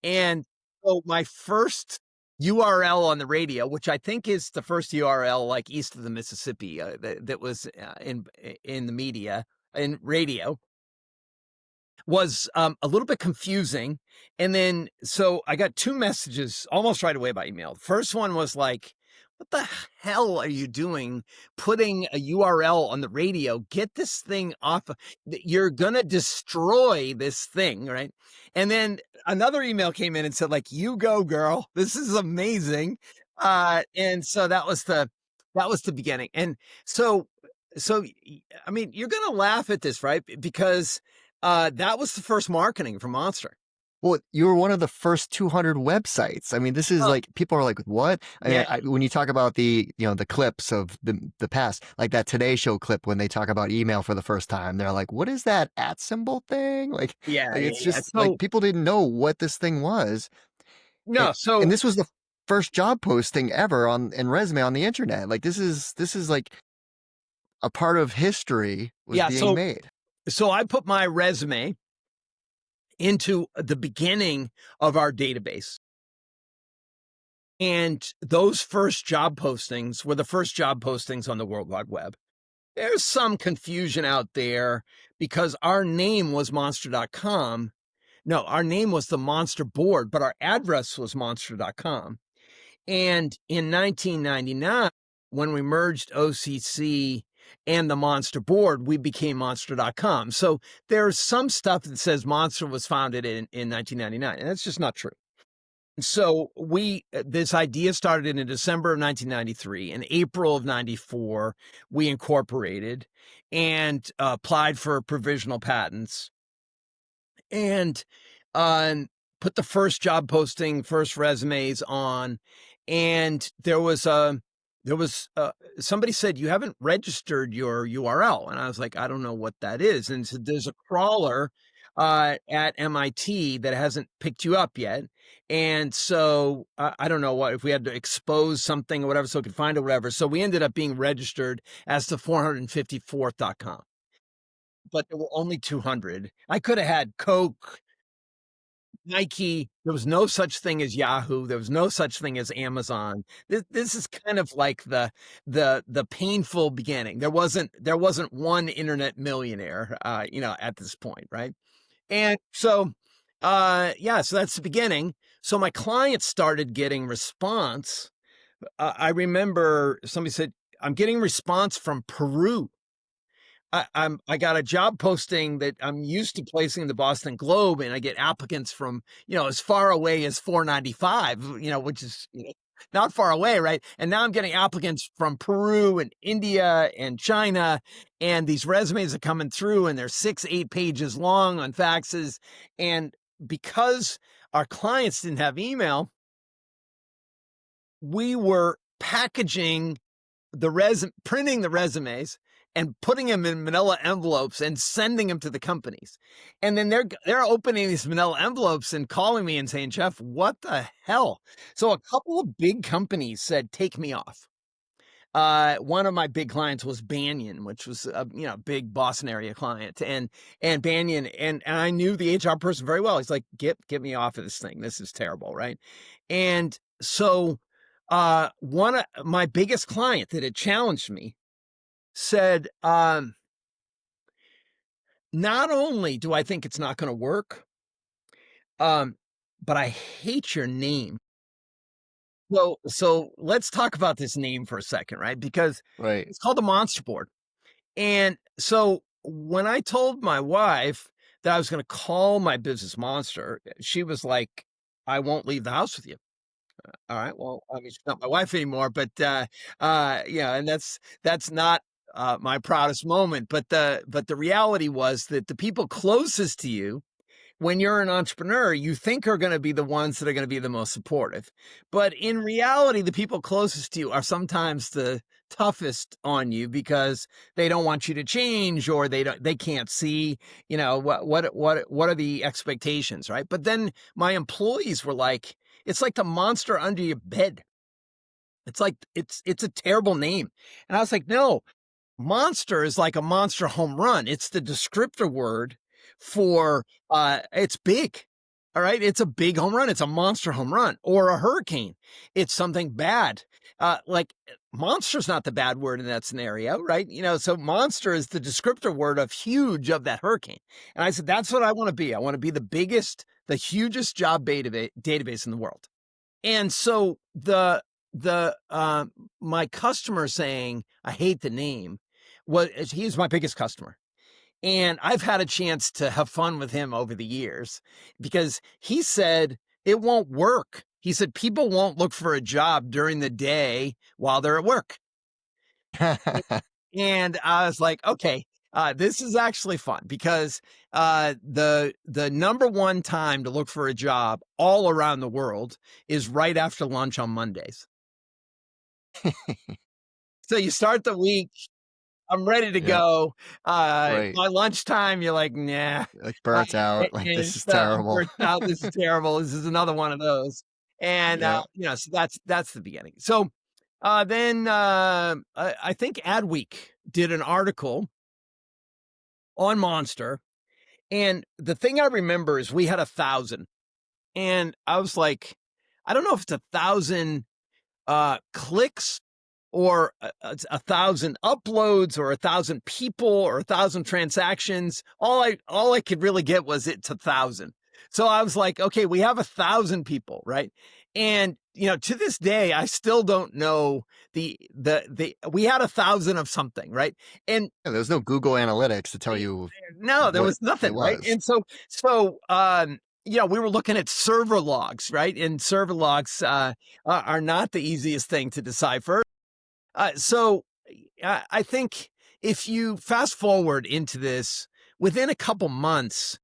Speaker 2: And so my first URL on the radio, which I think is the first URL like east of the Mississippi that was in the media, in radio, was a little bit confusing. And then, so I got two messages almost right away by email. First one was like, what the hell are you doing putting a URL on the radio? Get this thing off. You're going to destroy this thing, right? And then another email came in and said, like, you go, girl. This is amazing. And so that was the beginning. And I mean, you're going to laugh at this, right? Because that was the first marketing for Monster.
Speaker 1: Well, you were one of the first 200 websites. I mean, this is like, people are like, what? I mean,
Speaker 2: Yeah.
Speaker 1: when you talk about the clips of the past, like that Today Show clip when they talk about email for the first time, they're like, what is that @ symbol thing? Like,
Speaker 2: Yeah,
Speaker 1: it's
Speaker 2: yeah.
Speaker 1: just like
Speaker 2: So
Speaker 1: people didn't know what this thing was. And,
Speaker 2: no, so
Speaker 1: and this was the first job posting ever in resume on the internet. Like this is like a part of history was
Speaker 2: yeah,
Speaker 1: being
Speaker 2: so
Speaker 1: made.
Speaker 2: so I put my resume into the beginning of our database. And those first job postings were the first job postings on the World Wide Web. There's some confusion out there because our name was monster.com. No, our name was the Monster Board, but our address was monster.com. And in 1999, when we merged OCC and the Monster Board, we became monster.com. So there's some stuff that says Monster was founded in 1999, and that's just not true. So this idea started in December of 1993. In April of 94, we incorporated and applied for provisional patents and put the first job posting, first resumes on. And there was somebody said, you haven't registered your URL. And I was like, I don't know what that is. And so there's a crawler at MIT that hasn't picked you up yet. And so I don't know if we had to expose something or whatever, so it could find it or whatever. So we ended up being registered as the 454th.com. But there were only 200. I could have had Coke, Nike. There was no such thing as Yahoo. There was no such thing as Amazon. This is kind of like the painful beginning. There wasn't one internet millionaire, at this point, right? And so, so that's the beginning. So my clients started getting response. I remember somebody said, I'm getting response from Peru. I got a job posting that I'm used to placing in the Boston Globe, and I get applicants from, as far away as 495, which is, not far away, right? And now I'm getting applicants from Peru and India and China, and these resumes are coming through, and they're 6-8 pages long on faxes. And because our clients didn't have email, we were packaging printing the resumes and putting them in manila envelopes and sending them to the companies. And then they're opening these manila envelopes and calling me and saying, Jeff, what the hell? So a couple of big companies said, take me off. One of my big clients was Banyan, which was a big Boston area client, and Banyan, and I knew the HR person very well. He's like, get me off of this thing. This is terrible, right? And so one of my biggest client that had challenged me said, not only do I think it's not going to work, but I hate your name. So let's talk about this name for a second, right? Because
Speaker 1: Right.
Speaker 2: it's called the Monster Board. And so when I told my wife that I was going to call my business Monster, she was like, I won't leave the house with you. All right. Well, I mean, she's not my wife anymore, but and that's not my proudest moment. But the reality was that the people closest to you, when you're an entrepreneur, you think are going to be the ones that are going to be the most supportive. But in reality, the people closest to you are sometimes the toughest on you because they don't want you to change, or they can't see, what are the expectations, right? But then my employees were like, it's like the monster under your bed. It's like, it's a terrible name. And I was like, no, monster is like a monster home run. It's the descriptor word for, it's big. All right. It's a big home run. It's a monster home run or a hurricane. It's something bad. Like monster's not the bad word in that scenario, right? So monster is the descriptor word of huge of that hurricane. And I said, that's what I want to be. I want to be the biggest, the hugest job database in the world. And so my customer saying, I hate the name, he's my biggest customer. And I've had a chance to have fun with him over the years because he said it won't work. He said people won't look for a job during the day while they're at work. And I was like, okay, this is actually fun because the number one time to look for a job all around the world is right after lunch on Mondays. So you start the week, I'm ready to go.
Speaker 1: Right.
Speaker 2: By lunchtime, you're like, nah.
Speaker 1: Like burnt out. Like, this is terrible.
Speaker 2: Burnt out. This is terrible. This is another one of those. And
Speaker 1: Yeah.
Speaker 2: so that's the beginning. So then I think Adweek did an article on Monster, and the thing I remember is we had 1,000, and I was like, I don't know if it's 1,000 clicks or 1,000 uploads or 1,000 people or 1,000 transactions. All I could really get was it's 1,000. So I was like, okay, we have 1,000 people, right? And to this day, I still don't know we had 1,000 of something, right? And
Speaker 1: Yeah, there's no Google Analytics to tell you.
Speaker 2: no, there
Speaker 1: What
Speaker 2: was nothing,
Speaker 1: it
Speaker 2: right?
Speaker 1: was.
Speaker 2: And so we were looking at server logs, right? And server logs are not the easiest thing to decipher. So I think if you fast forward into this, within a couple months,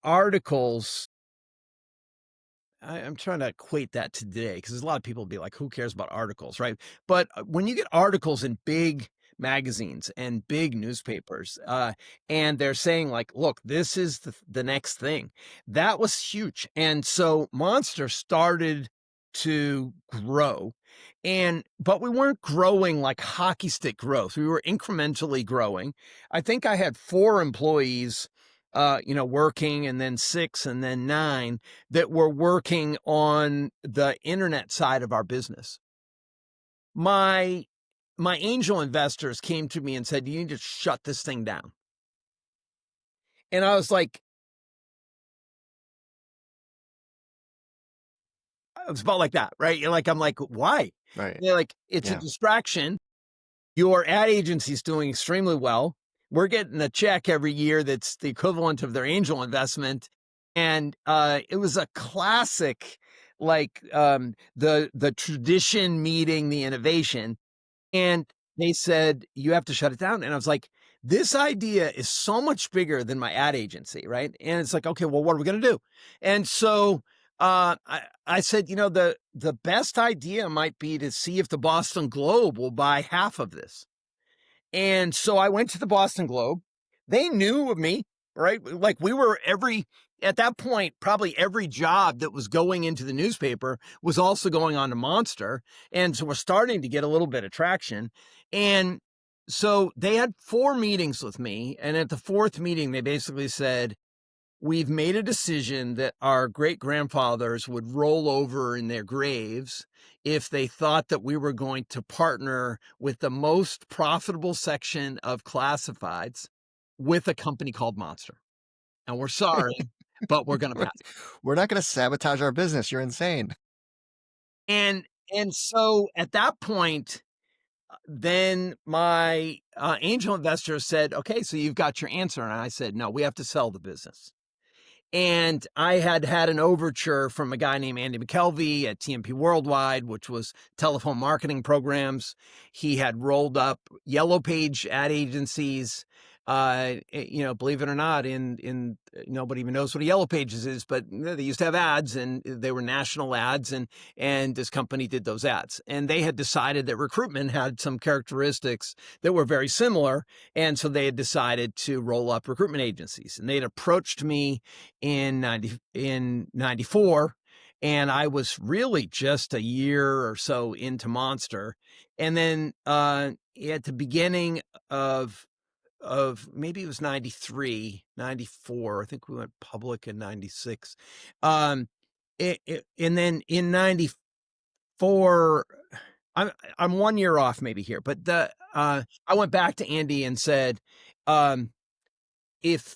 Speaker 2: articles, I'm trying to equate that to today because there's a lot of people be like, who cares about articles, right? But when you get articles in big magazines and big newspapers, and they're saying like, look, this is the next thing, that was huge. And so Monster started to grow, but we weren't growing like hockey stick growth. We were incrementally growing. I think I had 4 employees working, and then 6 and then 9 that were working on the internet side of our business. My angel investors came to me and said, you need to shut this thing down. And I was like, it's about like that, right? I'm like, why?
Speaker 1: Right.
Speaker 2: They're like, it's a distraction. Your ad agency's doing extremely well. We're getting a check every year that's the equivalent of their angel investment. And it was a classic, like the tradition meeting the innovation. And they said, you have to shut it down. And I was like, this idea is so much bigger than my ad agency, right? And it's like, okay, well, what are we going to do? And so I said, the best idea might be to see if the Boston Globe will buy half of this. And so I went to the Boston Globe. They knew of me, right? Like we were at that point, probably every job that was going into the newspaper was also going on to Monster. And so we're starting to get a little bit of traction. And so they had 4 meetings with me. And at the 4th meeting, they basically said, we've made a decision that our great grandfathers would roll over in their graves if they thought that we were going to partner with the most profitable section of classifieds with a company called Monster. And we're sorry, but we're going to pass.
Speaker 1: We're not going to sabotage our business. You're insane.
Speaker 2: And so at that point, then my angel investor said, okay, so you've got your answer. And I said, no, we have to sell the business. And I had an overture from a guy named Andy McKelvey at TMP Worldwide, which was telephone marketing programs. He had rolled up yellow page ad agencies. Believe it or not, in nobody even knows what a yellow pages is, but they used to have ads, and they were national ads, and this company did those ads. And they had decided that recruitment had some characteristics that were very similar, and so they had decided to roll up recruitment agencies. And they had approached me in 94, and I was really just a year or so into Monster. And then at the beginning of of maybe it was 93, 94. I think we went public in 96. Um, and then in 94, I'm 1 year off maybe here, but I went back to Andy and said, um, if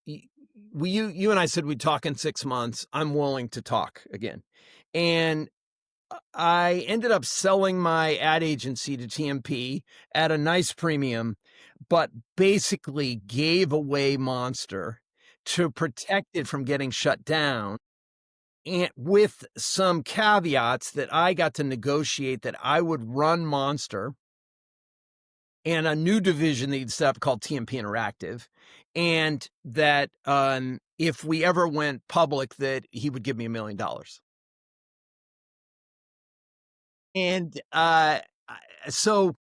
Speaker 2: you and I said we'd talk in 6 months, I'm willing to talk again. And I ended up selling my ad agency to TMP at a nice premium, but basically gave away Monster to protect it from getting shut down. And with some caveats that I got to negotiate that I would run Monster and a new division that he'd set up called TMP Interactive, and that if we ever went public, that he would give me $1 million. And so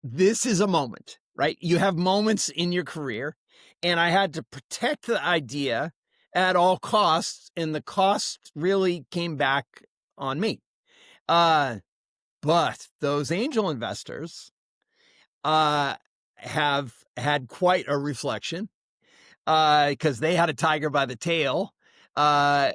Speaker 2: this is a moment, right? You have moments in your career, and I had to protect the idea at all costs, and the cost really came back on me. But those angel investors have had quite a reflection, because they had a tiger by the tail, and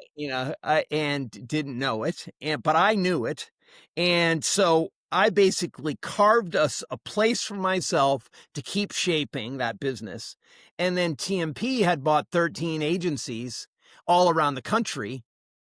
Speaker 2: didn't know it, but I knew it, and so I basically carved us a place for myself to keep shaping that business, and then TMP had bought 13 agencies all around the country,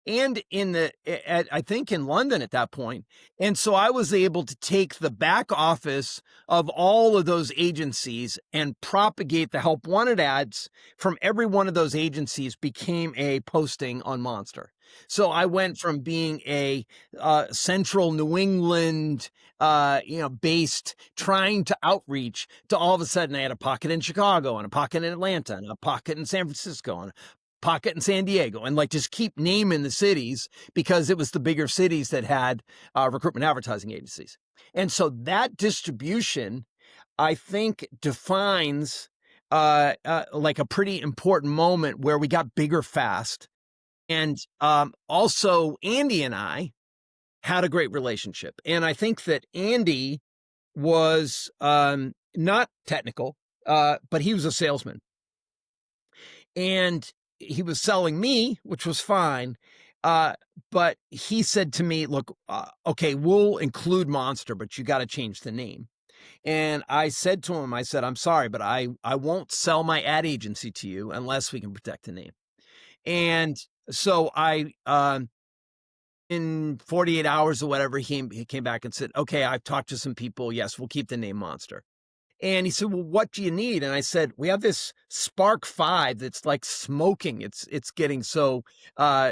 Speaker 2: and I think in London at that point, and so I was able to take the back office of all of those agencies and propagate the help wanted ads from every one of those agencies became a posting on Monster. So I went from being a central New England, based trying to outreach to all of a sudden I had a pocket in Chicago and a pocket in Atlanta and a pocket in San Francisco and a pocket in San Diego, and like just keep naming the cities because it was the bigger cities that had recruitment advertising agencies. And so that distribution, I think, defines like a pretty important moment where we got bigger fast. And also Andy and I had a great relationship. And I think that Andy was not technical, but he was a salesman. And he was selling me, which was fine. But he said to me, look, okay, we'll include Monster, but you got to change the name. And I said to him, I said, I'm sorry, but I won't sell my ad agency to you unless we can protect the name. And so in 48 hours or whatever, he came back and said, okay, I've talked to some people. Yes, we'll keep the name Monster. And he said, well, what do you need? And I said, we have this Spark 5 that's like smoking. It's getting so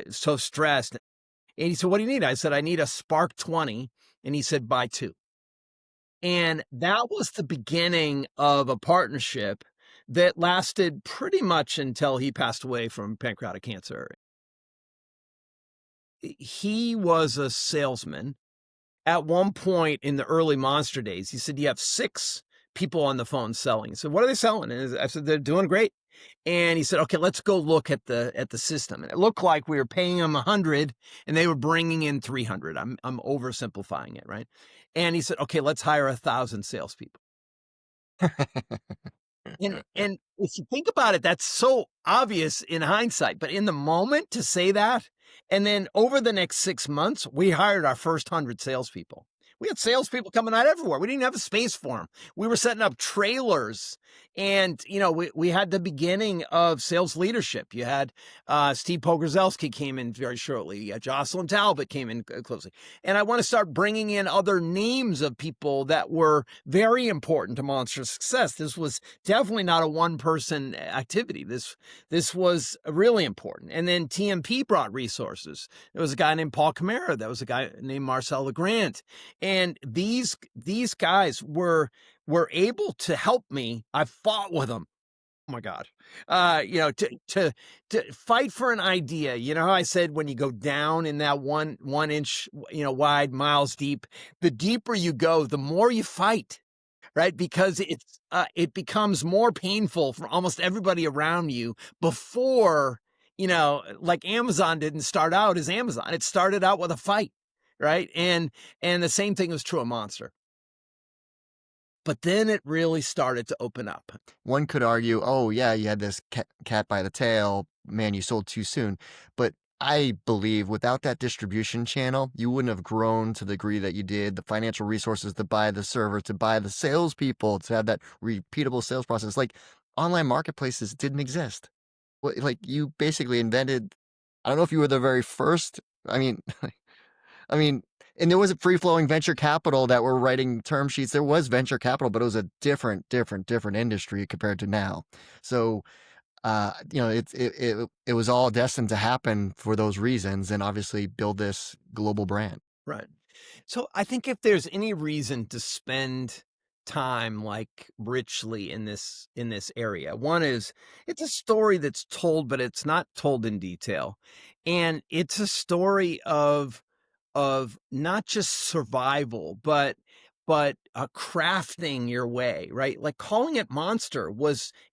Speaker 2: stressed. And he said, what do you need? I said, I need a Spark 20. And he said, buy 2. And that was the beginning of a partnership that lasted pretty much until he passed away from pancreatic cancer. He was a salesman. At one point in the early Monster days, he said, you have 6 people on the phone selling. So what are they selling? And I said, they're doing great. And he said, okay, let's go look at the system. And it looked like we were paying them 100 and they were bringing in 300. I'm oversimplifying it, right? And he said, okay, let's hire 1,000 salespeople. And if you think about it, that's so obvious in hindsight, but in the moment to say that, and then over the next 6 months, we hired our first 100 salespeople. We had salespeople coming out everywhere. We didn't have a space for them. We were setting up trailers, and we had the beginning of sales leadership. You had Steve Pogorzelski came in very shortly. Jocelyn Talbot came in closely, and I want to start bringing in other names of people that were very important to Monster's success. This was definitely not a one-person activity. This was really important. And then TMP brought resources. There was a guy named Paul Camara. There was a guy named Marcel Legrand. And these guys were able to help me. I fought with them. Oh my God. To fight for an idea. You know how I said when you go down in that one inch, wide, miles deep, the deeper you go, the more you fight, right? Because it becomes more painful for almost everybody around you before, like Amazon didn't start out as Amazon. It started out with a fight. Right. And the same thing was true of Monster. But then it really started to open up.
Speaker 1: One could argue, oh, yeah, you had this cat by the tail. Man, you sold too soon. But I believe without that distribution channel, you wouldn't have grown to the degree that you did, the financial resources to buy the server, to buy the salespeople, to have that repeatable sales process. Like online marketplaces didn't exist. Like you basically invented, I don't know if you were the very first. I mean, I mean, and there was a free-flowing venture capital that were writing term sheets. There was venture capital, but it was a different industry compared to now. So, it was all destined to happen for those reasons, and obviously build this global brand.
Speaker 2: Right. So I think if there's any reason to spend time like richly in this area, one is it's a story that's told, but it's not told in detail. And it's a story of not just survival, but crafting your way, right? Like calling it Monster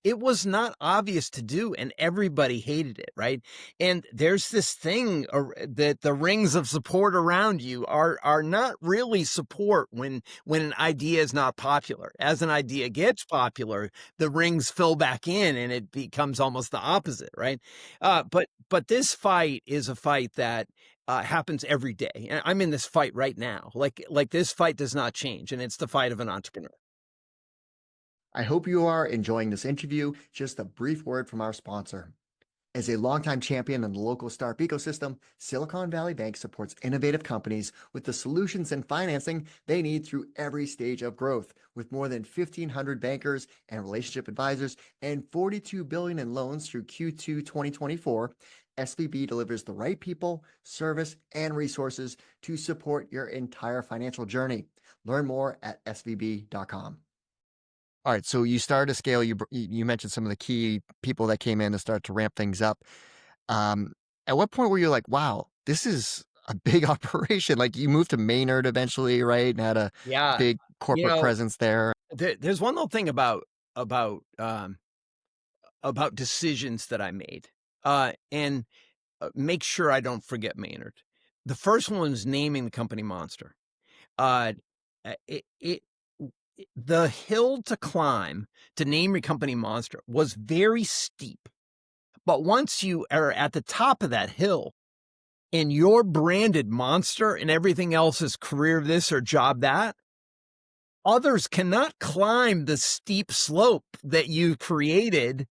Speaker 2: it was not obvious to do, and everybody hated it, right? And there's this thing that the rings of support around you are not really support when an idea is not popular. As an idea gets popular, the rings fill back in, and it becomes almost the opposite, right? But this fight is a fight that happens every day. And I'm in this fight right now. Like this fight does not change, and it's the fight of an entrepreneur.
Speaker 1: I hope you are enjoying this interview. Just a brief word from our sponsor. As a longtime champion in the local startup ecosystem, Silicon Valley Bank supports innovative companies with the solutions and financing they need through every stage of growth. With more than 1,500 bankers and relationship advisors and $42 billion in loans through Q2 2024, SVB delivers the right people, service, and resources to support your entire financial journey. Learn more at svb.com. All right, so you started to scale. You mentioned some of the key people that came in to start to ramp things up. At what point were you like, wow, this is a big operation? Like you moved to Maynard eventually, right? And had a
Speaker 2: Yeah.
Speaker 1: big corporate presence there.
Speaker 2: There's one little thing about decisions that I made, and make sure I don't forget Maynard. The first one is naming the company Monster. Uh, it, it the hill to climb to name your company Monster was very steep. But once you are at the top of that hill and you're branded Monster and everything else is career this or job that, others cannot climb the steep slope that you created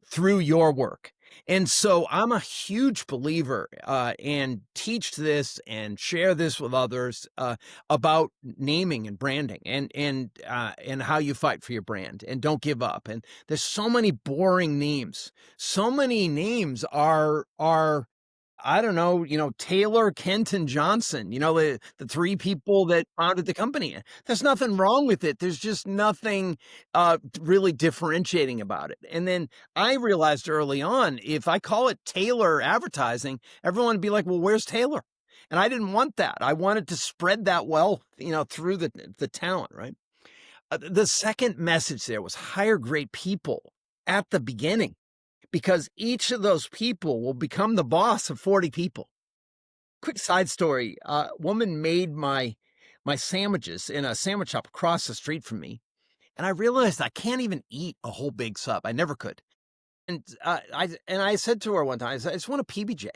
Speaker 2: through your work. And so I'm a huge believer and teach this and share this with others about naming and branding and how you fight for your brand and don't give up. And there's so many boring names. So many names are I don't know, Taylor, Kent, and Johnson, the three people that founded the company. There's nothing wrong with it. There's just nothing really differentiating about it. And then I realized early on, if I call it Taylor Advertising, everyone would be like, well, where's Taylor? And I didn't want that. I wanted to spread that wealth, through the talent, right? The second message there was hire great people at the beginning, because each of those people will become the boss of 40 people. Quick side story. A woman made my sandwiches in a sandwich shop across the street from me. And I realized I can't even eat a whole big sub. I never could. And I said to her one time, I just want a PBJ.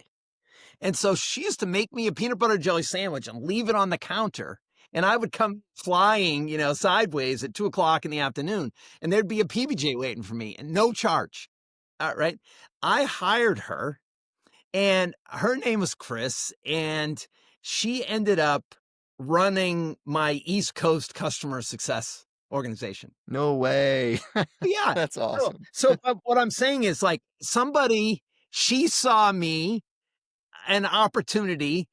Speaker 2: And so she used to make me a peanut butter jelly sandwich and leave it on the counter. And I would come flying, sideways at 2:00 in the afternoon, and there'd be a PBJ waiting for me and no charge. Right. I hired her, and her name was Chris, and she ended up running my East Coast customer success organization.
Speaker 1: No way.
Speaker 2: Yeah.
Speaker 1: That's awesome.
Speaker 2: So what I'm saying is like she saw me an opportunity,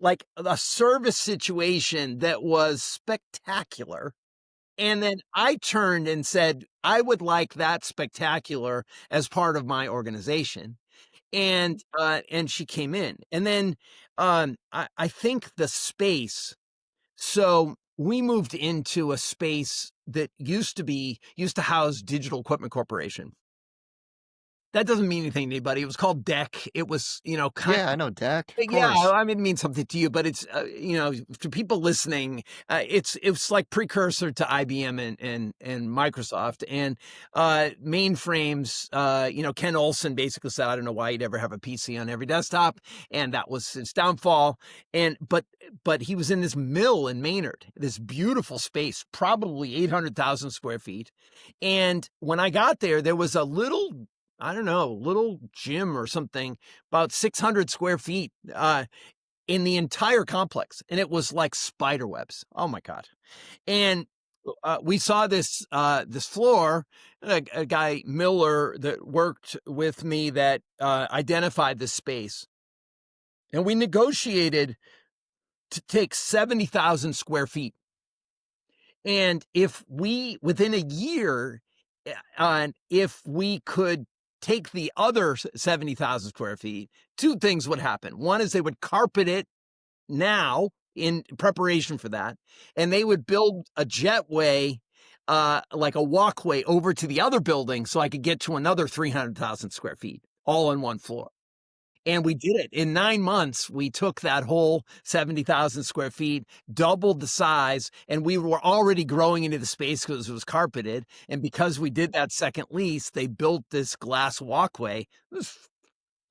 Speaker 2: like a service situation that was spectacular. And then I turned and said, I would like that spectacular as part of my organization. And she came in. And then I think the space. So we moved into a space that used to house Digital Equipment Corporation. that doesn't mean anything to anybody. It was called Deck. It was, kind
Speaker 1: Yeah, I
Speaker 2: of.
Speaker 1: know Dak, of
Speaker 2: Yeah,
Speaker 1: course.
Speaker 2: I mean, it means something to you, but it's, to people listening, it's like precursor to IBM and Microsoft and mainframes. Ken Olsen basically said, I don't know why you'd ever have a PC on every desktop, and that was his downfall. And but he was in this mill in Maynard, this beautiful space, probably 800,000 square feet. And when I got there was a little, I don't know, little gym or something, about 600 square feet in the entire complex. And it was like spider webs. Oh my God. And we saw this floor, a guy, Miller, that worked with me that identified this space. And we negotiated to take 70,000 square feet. And if we, within a year, if we could take the other 70,000 square feet, two things would happen. One is they would carpet it now in preparation for that, and they would build a jetway, like a walkway over to the other building so I could get to another 300,000 square feet all on one floor. And we did it. In 9 months, we took that whole 70,000 square feet, doubled the size, and we were already growing into the space because it was carpeted. And because we did that second lease, they built this glass walkway. It was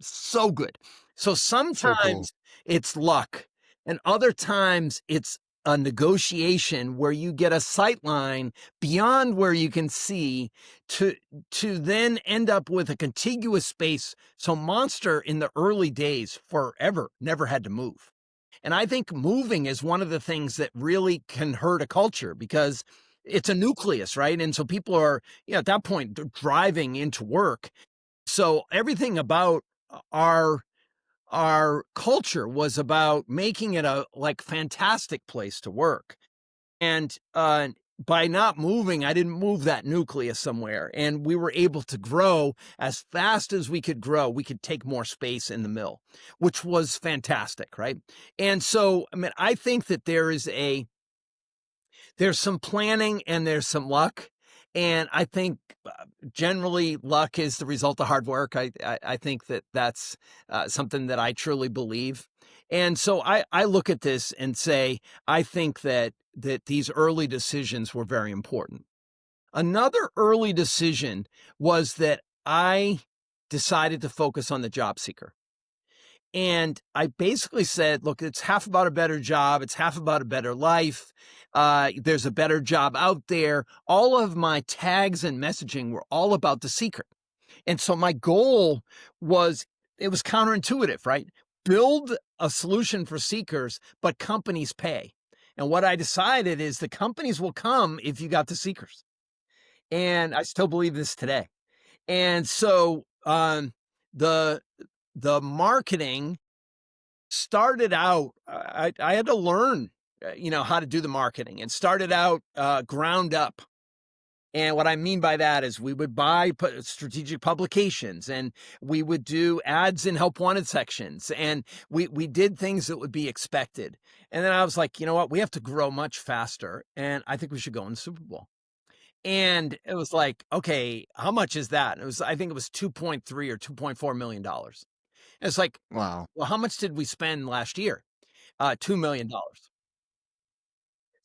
Speaker 2: so good. So
Speaker 1: So cool.
Speaker 2: sometimes it's luck, and other times it's a negotiation where you get a sight line beyond where you can see to then end up with a contiguous space. So Monster in the early days forever never had to move. And I think moving is one of the things that really can hurt a culture because it's a nucleus, right? And so people are, at that point, they're driving into work. So everything about our our culture was about making it a like fantastic place to work. And by not moving, I didn't move that nucleus somewhere. And we were able to grow as fast as we could grow. We could take more space in the mill, which was fantastic, right? And so, I mean, I think that there's some planning and there's some luck. And I think generally luck is the result of hard work. I think that that's something that I truly believe. And so I look at this and say, I think that these early decisions were very important. Another early decision was that I decided to focus on the job seeker. And I basically said, look, it's half about a better job. It's half about a better life. There's a better job out there. All of my tags and messaging were all about the seeker. And so my goal was, it was counterintuitive, right? Build a solution for seekers, but companies pay. And what I decided is the companies will come if you got the seekers. And I still believe this today. And so the marketing started out, I had to learn, how to do the marketing, and started out ground up. And what I mean by that is we would buy strategic publications, and we would do ads in help wanted sections, and we did things that would be expected. And then I was like, you know what, we have to grow much faster, and I think we should go in the Super Bowl. And it was like, okay, how much is that? And I think it was 2.3 or $2.4 million. And it's like,
Speaker 1: Wow.
Speaker 2: well, how much did we spend last year? $2 million.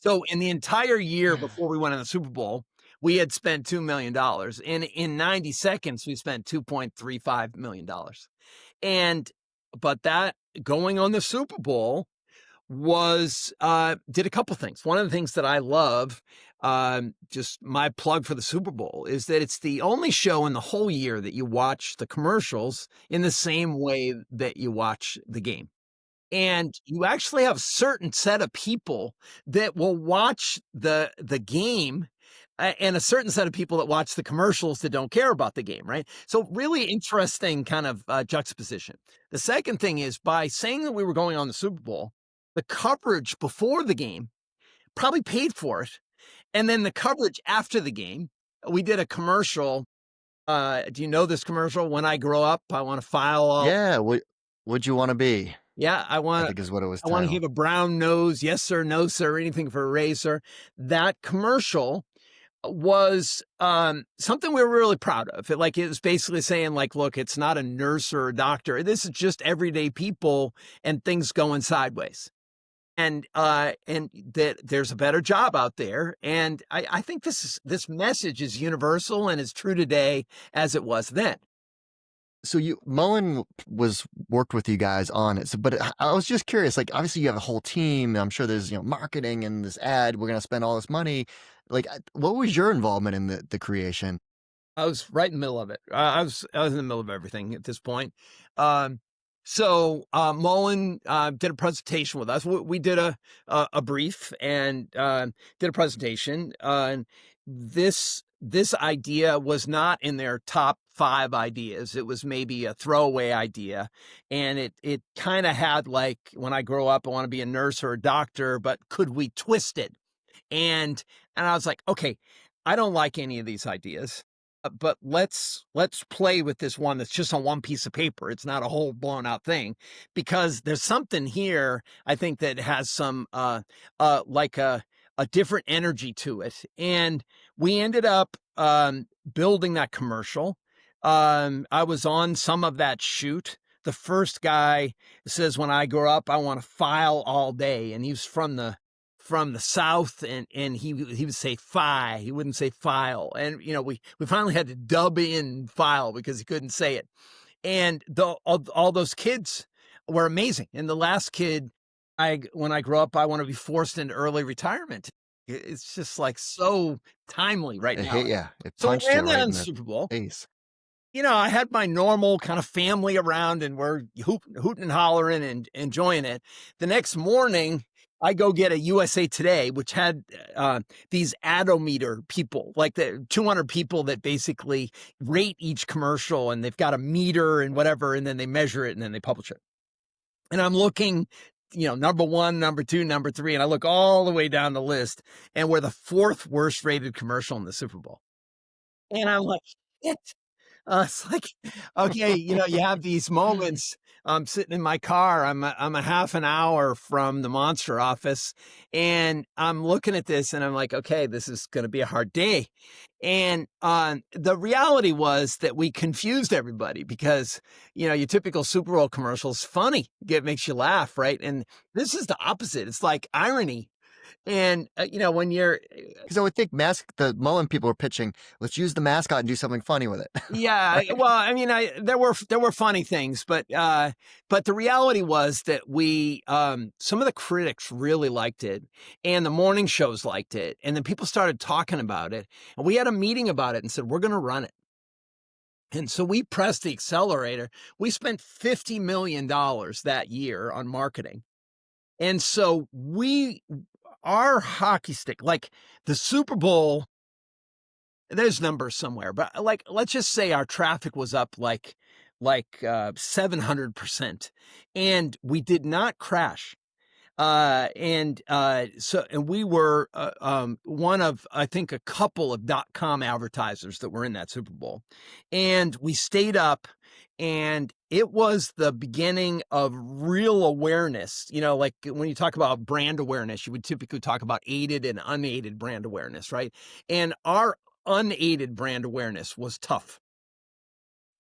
Speaker 2: So in the entire year before we went on the Super Bowl, we had spent $2 million. And in 90 seconds, we spent $2.35 million. But that going on the Super Bowl was, did a couple things. One of the things that I love, just my plug for the Super Bowl, is that it's the only show in the whole year that you watch the commercials in the same way that you watch the game. And you actually have a certain set of people that will watch the game, and a certain set of people that watch the commercials that don't care about the game, right? So really interesting kind of juxtaposition. The second thing is, by saying that we were going on the Super Bowl, the coverage before the game probably paid for it. And then the coverage after the game, we did a commercial. Do you know this commercial? When I grow up, I want to file all.
Speaker 1: Yeah, would you want to be?
Speaker 2: Yeah,
Speaker 1: I think is what it was
Speaker 2: I want to
Speaker 1: titled.
Speaker 2: have a brown nose. Yes, sir. No, sir. Anything for a raise, sir. That commercial was something we were really proud of. It was basically saying, like, look, it's not a nurse or a doctor. This is just everyday people and things going sideways. And that there's a better job out there. And I think this message is universal and is true today as it was then.
Speaker 1: So Mullen worked with you guys on it. So, but I was just curious, like, obviously you have a whole team. I'm sure there's, marketing and this ad, we're going to spend all this money. Like, what was your involvement in the creation?
Speaker 2: I was right in the middle of it. I was in the middle of everything at this point. Mullen did a presentation with us. We did a brief and did a presentation. This idea was not in their top 5 ideas. It was maybe a throwaway idea, and it kind of had, like, when I grow up, I want to be a nurse or a doctor, but could we twist it? And I was like, okay, I don't like any of these ideas. But let's play with this one that's just on one piece of paper. It's not a whole blown out thing, because there's something here, I think, that has some like a different energy to it. And we ended up building that commercial. I was on some of that shoot. The first guy says, when I grow up, I want to file all day. And he was from the South, and he would say "fi," he wouldn't say "file." And we finally had to dub in "file" because he couldn't say it. And all those kids were amazing. And the last kid, when I grow up, I want to be forced into early retirement. It's just, like, so timely right now.
Speaker 1: Yeah, it
Speaker 2: So we
Speaker 1: punched you
Speaker 2: ran that
Speaker 1: right
Speaker 2: on
Speaker 1: in
Speaker 2: the
Speaker 1: the
Speaker 2: Super Bowl.
Speaker 1: face.
Speaker 2: I had my normal kind of family around, and we're hooting and hollering and enjoying it. The next morning, I go get a USA Today, which had these adometer people, like the 200 people that basically rate each commercial, and they've got a meter and whatever, and then they measure it and then they publish it. And I'm looking, number 1, number 2, number 3, and I look all the way down the list, and we're the 4th worst rated commercial in the Super Bowl. And I'm like, shit. It's like, okay, you have these moments. I'm sitting in my car. I'm a half an hour from the Monster office, and I'm looking at this, and I'm like, okay, this is going to be a hard day. And the reality was that we confused everybody, because your typical Super Bowl commercial is funny, it makes you laugh, right? And this is the opposite. It's like irony. And when you're,
Speaker 1: Because I would think the Mullen people were pitching, let's use the mascot and do something funny with it.
Speaker 2: yeah,
Speaker 1: Right?
Speaker 2: well, I mean, there were funny things, but the reality was that we some of the critics really liked it, and the morning shows liked it, and then people started talking about it, and we had a meeting about it and said, we're going to run it. And so we pressed the accelerator. We spent $50 million that year on marketing. And so our hockey stick, like the Super Bowl, there's numbers somewhere, but, like, let's just say our traffic was up like 700%, and we did not crash. And we were one of, I think, a couple of .com advertisers that were in that Super Bowl, and we stayed up. And it was the beginning of real awareness. Like, when you talk about brand awareness, you would typically talk about aided and unaided brand awareness, right? And our unaided brand awareness was tough.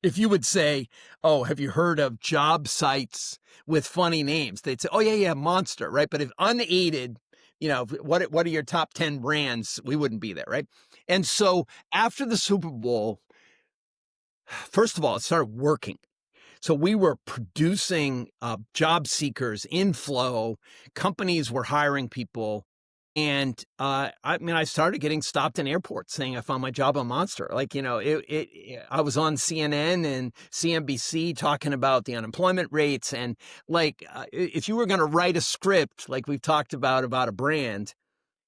Speaker 2: If you would say, oh, have you heard of job sites with funny names? They'd say, oh, yeah, Monster, right? But if unaided, what are your top 10 brands? We wouldn't be there, right? And so after the Super Bowl, first of all, it started working. So we were producing job seekers in flow. Companies were hiring people. And I started getting stopped in airports saying I found my job on Monster. Like, I was on CNN and CNBC talking about the unemployment rates. And, like, if you were going to write a script, like we've talked about a brand,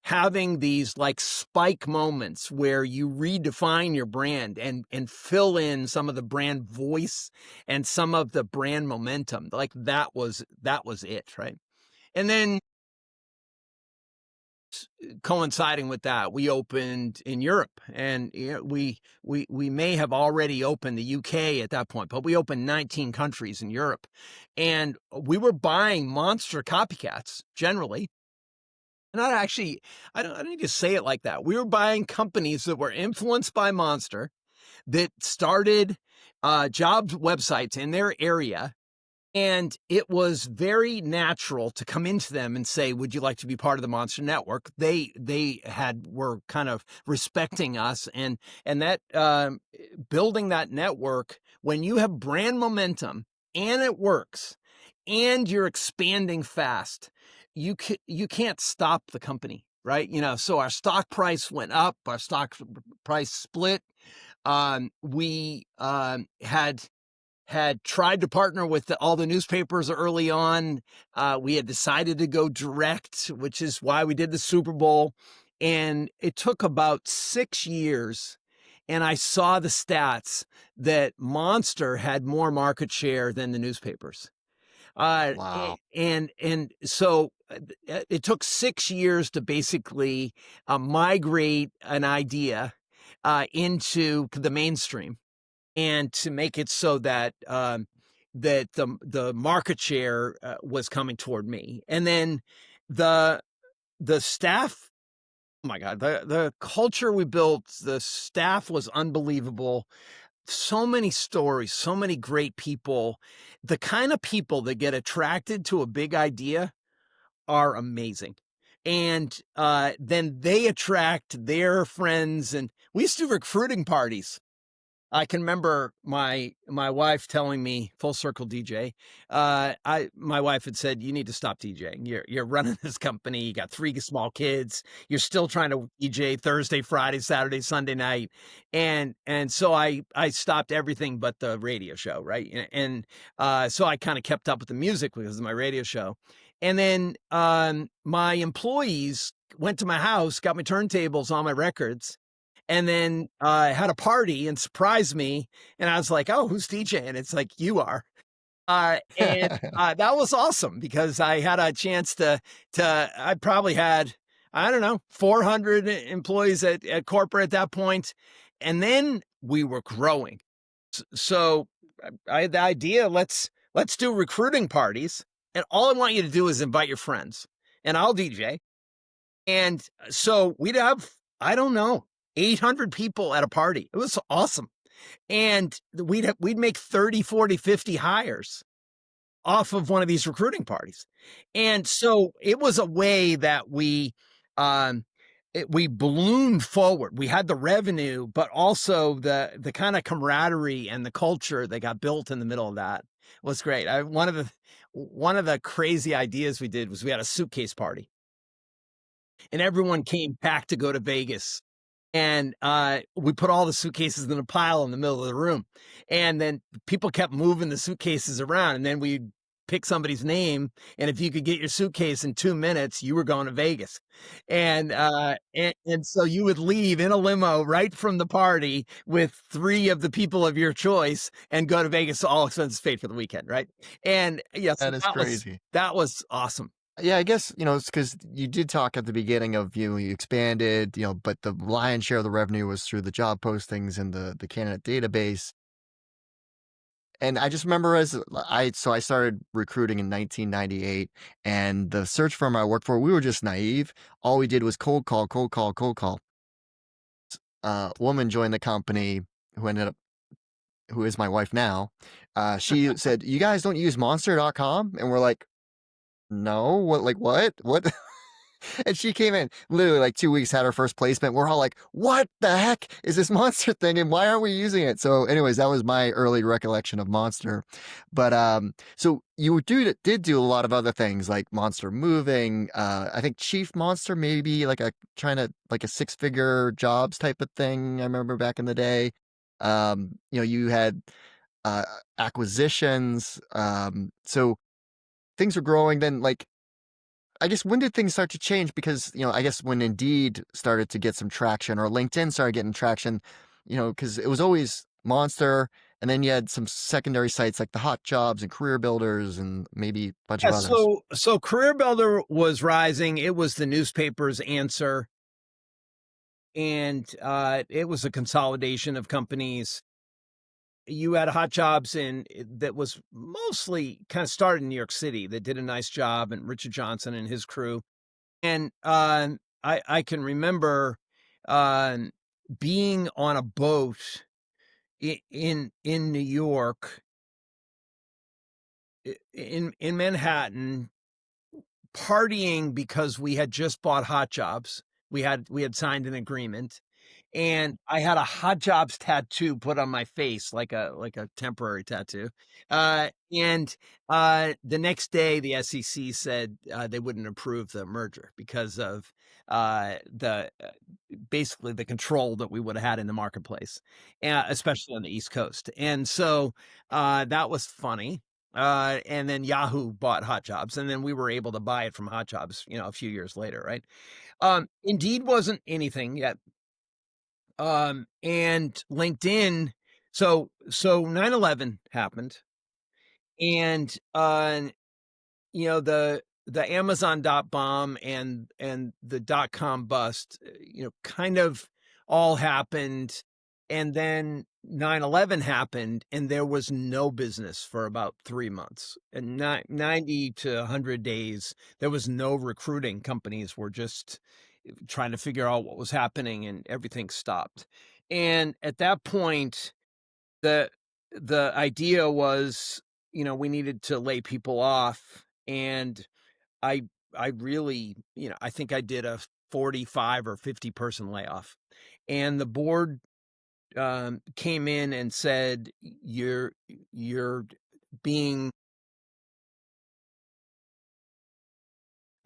Speaker 2: having these, like, spike moments where you redefine your brand and fill in some of the brand voice and some of the brand momentum, like, that was it, right? And then, coinciding with that, we opened in Europe, and we may have already opened the UK at that point, but we opened 19 countries in Europe, and we were buying Monster copycats generally. not actually, I don't need to say it like that. We were buying companies that were influenced by Monster, that started job websites in their area. And it was very natural to come into them and say, "Would you like to be part of the Monster Network?" Were kind of respecting us, and that building that network, when you have brand momentum and it works, and you're expanding fast, you can't stop the company, right? So our stock price went up, our stock price split. We had tried to partner with all the newspapers early on. We had decided to go direct, which is why we did the Super Bowl. And it took about 6 years. And I saw the stats that Monster had more market share than the newspapers.
Speaker 1: Wow.
Speaker 2: And so it took 6 years to basically migrate an idea into the mainstream, and to make it so that that the market share was coming toward me. And then the staff, oh my God, the culture we built, the staff was unbelievable. So many stories, so many great people. The kind of people that get attracted to a big idea are amazing. And then they attract their friends. And we used to do recruiting parties. I can remember my wife telling me, full circle DJ, my wife had said, "You need to stop DJing. You're running this company. You got 3 small kids. You're still trying to DJ Thursday, Friday, Saturday, Sunday night." And so I stopped everything but the radio show, right? And so I kind of kept up with the music because of my radio show. And then my employees went to my house, got my turntables, all my records, and then had a party and surprised me. And I was like, "Oh, who's DJing?" It's like, "You are." And that was awesome because I had a chance I probably had, I don't know, 400 employees at corporate at that point. And then we were growing. So I had the idea, let's do recruiting parties. And all I want you to do is invite your friends and I'll DJ. And so we'd have, I don't know, 800 people at a party. It was awesome. And we'd make 30, 40, 50 hires off of one of these recruiting parties. And so it was a way that we ballooned forward. We had the revenue, but also the kind of camaraderie and the culture that got built in the middle of that was great. One of the crazy ideas we did was we had a suitcase party, and everyone came back to go to Vegas. And we put all the suitcases in a pile in the middle of the room. And then people kept moving the suitcases around. And then we'd pick somebody's name. And if you could get your suitcase in 2 minutes, you were going to Vegas. And so you would leave in a limo right from the party with 3 of the people of your choice and go to Vegas, all expenses paid for the weekend, right? And yes,
Speaker 1: That is crazy.
Speaker 2: That was awesome.
Speaker 1: Yeah, I guess, it's because you did talk at the beginning of, you expanded, but the lion's share of the revenue was through the job postings and the candidate database. And I just remember I started recruiting in 1998, and the search firm I worked for, we were just naive. All we did was cold call, cold call, cold call. A woman joined the company who is my wife now. She said, "You guys don't use monster.com?" And we're like, "No, what?" And she came in literally like 2 weeks, had her first placement. We're all like, "What the heck is this Monster thing? And why aren't we using it?" So anyways, that was my early recollection of Monster. But so you did do a lot of other things like Monster Moving. I think Chief Monster, maybe like a 6-figure jobs type of thing. I remember back in the day. You had acquisitions. So things were growing. Then I guess, when did things start to change? Because, I guess when Indeed started to get some traction, or LinkedIn started getting traction, because it was always Monster, and then you had some secondary sites like the Hot Jobs and Career Builders and maybe a bunch of others.
Speaker 2: So CareerBuilder was rising. It was the newspaper's answer. And it was a consolidation of companies. You had Hot Jobs that was mostly kind of started in New York City, that did a nice job, and Richard Johnson and his crew. And I can remember um, being on a boat in New York, in Manhattan, partying because we had just bought Hot Jobs. We had signed an agreement, and I had a Hot Jobs tattoo put on my face, like a temporary tattoo. And the next day, the SEC said they wouldn't approve the merger because of the basically the control that we would have had in the marketplace, especially on the East Coast. And so that was funny. And then Yahoo bought Hot Jobs, and then we were able to buy it from Hot Jobs, a few years later, right? Indeed wasn't anything yet. And LinkedIn, so 9/11 happened, and the Amazon dot bomb and the dot com bust, kind of all happened, and then 9/11 happened, and there was no business for about 3 months, and 90 to 100 days, there was no recruiting. Companies were just trying to figure out what was happening, and everything stopped. And at that point, the the idea was, we needed to lay people off, and I I really, I think I did a 45 or 50 person layoff. And the board came in and said, you're being,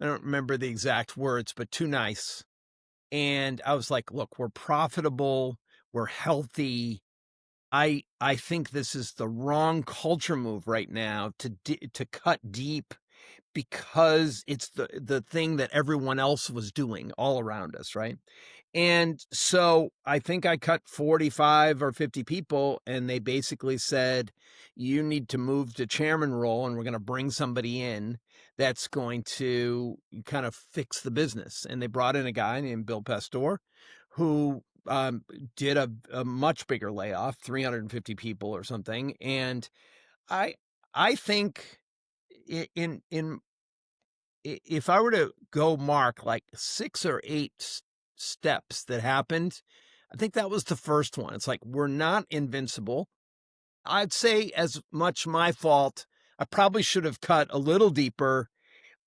Speaker 2: I don't remember the exact words, but too nice. And I was like, look, we're profitable, we're healthy. I think this is the wrong culture move right now to cut deep, because it's the thing that everyone else was doing all around us, right? And so I think I cut 45 or 50 people, and they basically said, you need to move to chairman role, and we're going to bring somebody in that's going to kind of fix the business. And they brought in a guy named Bill Pastor, who did a much bigger layoff, 350 people or something. And I I think in if I were to go mark like 6 or 8 steps that happened, I think that was the first one. It's like, we're not invincible. I'd say as much my fault. I probably should have cut a little deeper,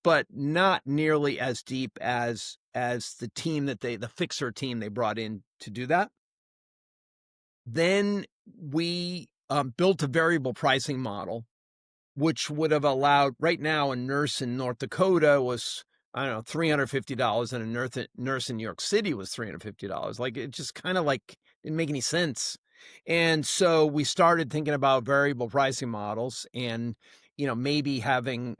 Speaker 2: but not nearly as deep as the team the fixer team they brought in to do that. Then we built a variable pricing model, which would have allowed, right now, a nurse in North Dakota was, I don't know, $350, and a nurse in New York City was $350. Like, it just kind of like didn't make any sense. And so we started thinking about variable pricing models, and, maybe having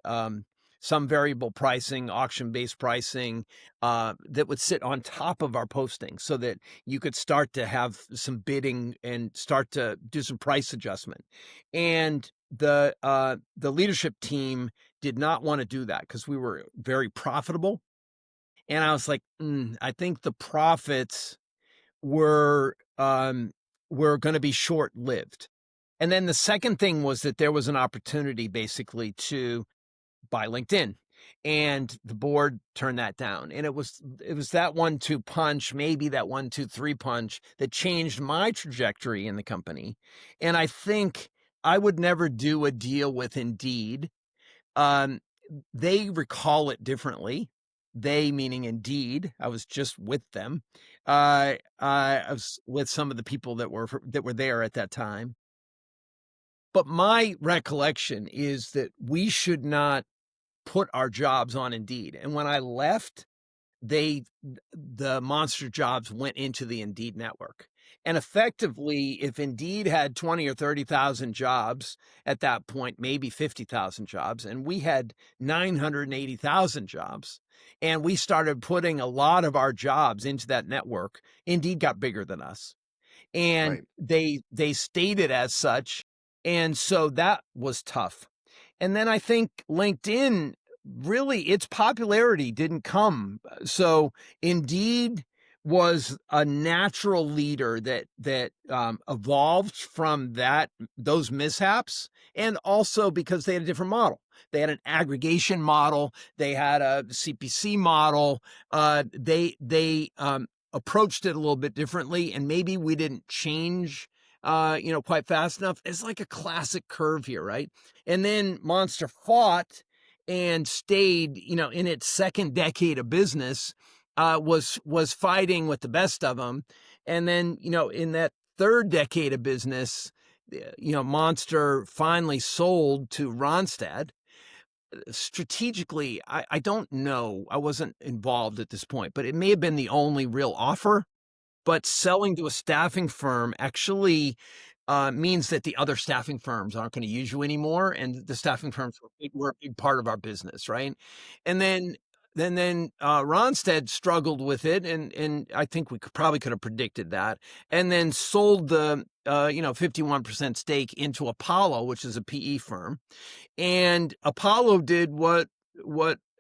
Speaker 2: some variable pricing, auction-based pricing that would sit on top of our posting, so that you could start to have some bidding and start to do some price adjustment. And the leadership team did not want to do that because we were very profitable. And I was like, I think the profits were going to be short lived. And then the second thing was that there was an opportunity basically to buy LinkedIn, and the board turned that down. And it was that 1-2 punch, maybe that 1-2-3 punch, that changed my trajectory in the company. And I think I would never do a deal with Indeed. They recall it differently. They meaning Indeed. I was just with them. I was with some of the people that were there at that time. But my recollection is that we should not put our jobs on Indeed. And when I left, the Monster jobs went into the Indeed network. And effectively, if Indeed had 20 or 30,000 jobs at that point, maybe 50,000 jobs, and we had 980,000 jobs, and we started putting a lot of our jobs into that network, Indeed got bigger than us. And
Speaker 1: Right.
Speaker 2: they stated as such. And so that was tough. And then I think LinkedIn, really, its popularity didn't come. So Indeed was a natural leader that evolved from those mishaps, and also because they had a different model. They had an aggregation model. They had a CPC model. They approached it a little bit differently, and maybe we didn't change, quite fast enough. It's like a classic curve here, right? And then Monster fought and stayed, in its second decade of business, was fighting with the best of them. And then, in that third decade of business, Monster finally sold to Ronstadt. Strategically, I don't know. I wasn't involved at this point, but it may have been the only real offer. But selling to a staffing firm actually means that the other staffing firms aren't going to use you anymore, and the staffing firms were a big part of our business, right? And then Ronstadt struggled with it, and I think we probably could have predicted that, and then sold the 51% stake into Apollo, which is a PE firm, and Apollo did what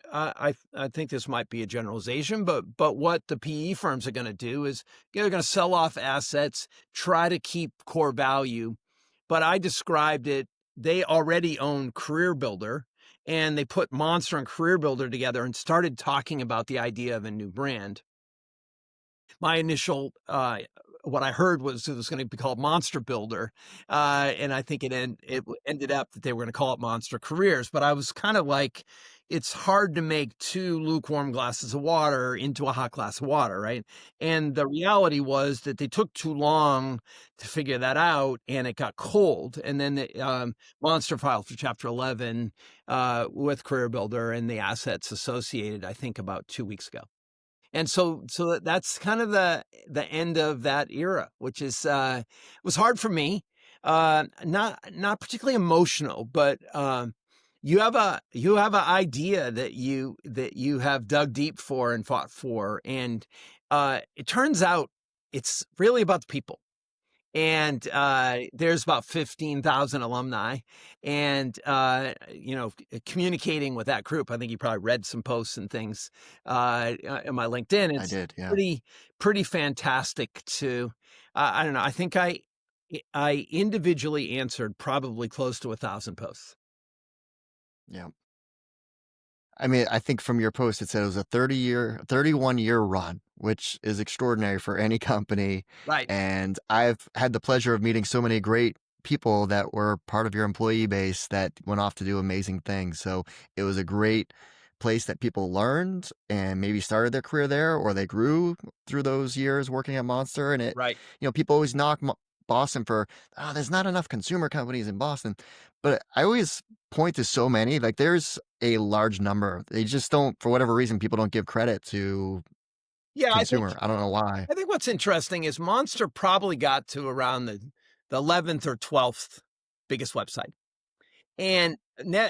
Speaker 2: I think this might be a generalization, but what the PE firms are going to do is they're going to sell off assets, try to keep core value. But I described it, they already own CareerBuilder, and they put Monster and CareerBuilder together and started talking about the idea of a new brand. My initial what I heard was it was going to be called Monster Builder, and I think it ended up that they were going to call it Monster Careers. But I was kind of like, it's hard to make two lukewarm glasses of water into a hot glass of water, right? And the reality was that they took too long to figure that out, and it got cold. And then Monster filed for Chapter 11 with CareerBuilder and the assets associated, I think, about 2 weeks ago. And so that's kind of the end of that era, which is was hard for me. Not particularly emotional, but you have an idea that you have dug deep for and fought for, and it turns out it's really about the people. And there's about 15,000 alumni, and communicating with that group. I think you probably read some posts and things in my LinkedIn.
Speaker 1: I
Speaker 2: It's
Speaker 1: did, yeah.
Speaker 2: pretty fantastic to. I don't know. I think I individually answered probably close to 1,000 posts.
Speaker 1: Yeah. I mean, I think from your post, it said it was a 31-year run, which is extraordinary for any company.
Speaker 2: Right.
Speaker 1: And I've had the pleasure of meeting so many great people that were part of your employee base that went off to do amazing things. So it was a great place that people learned and maybe started their career there, or they grew through those years working at Monster. And
Speaker 2: Right.
Speaker 1: people always knock Boston for, there's not enough consumer companies in Boston. But I always point to so many, like there's a large number. They just don't, for whatever reason, people don't give credit to
Speaker 2: Yeah,
Speaker 1: consumer. I don't know why.
Speaker 2: I think what's interesting is Monster probably got to around the 11th or 12th biggest website. And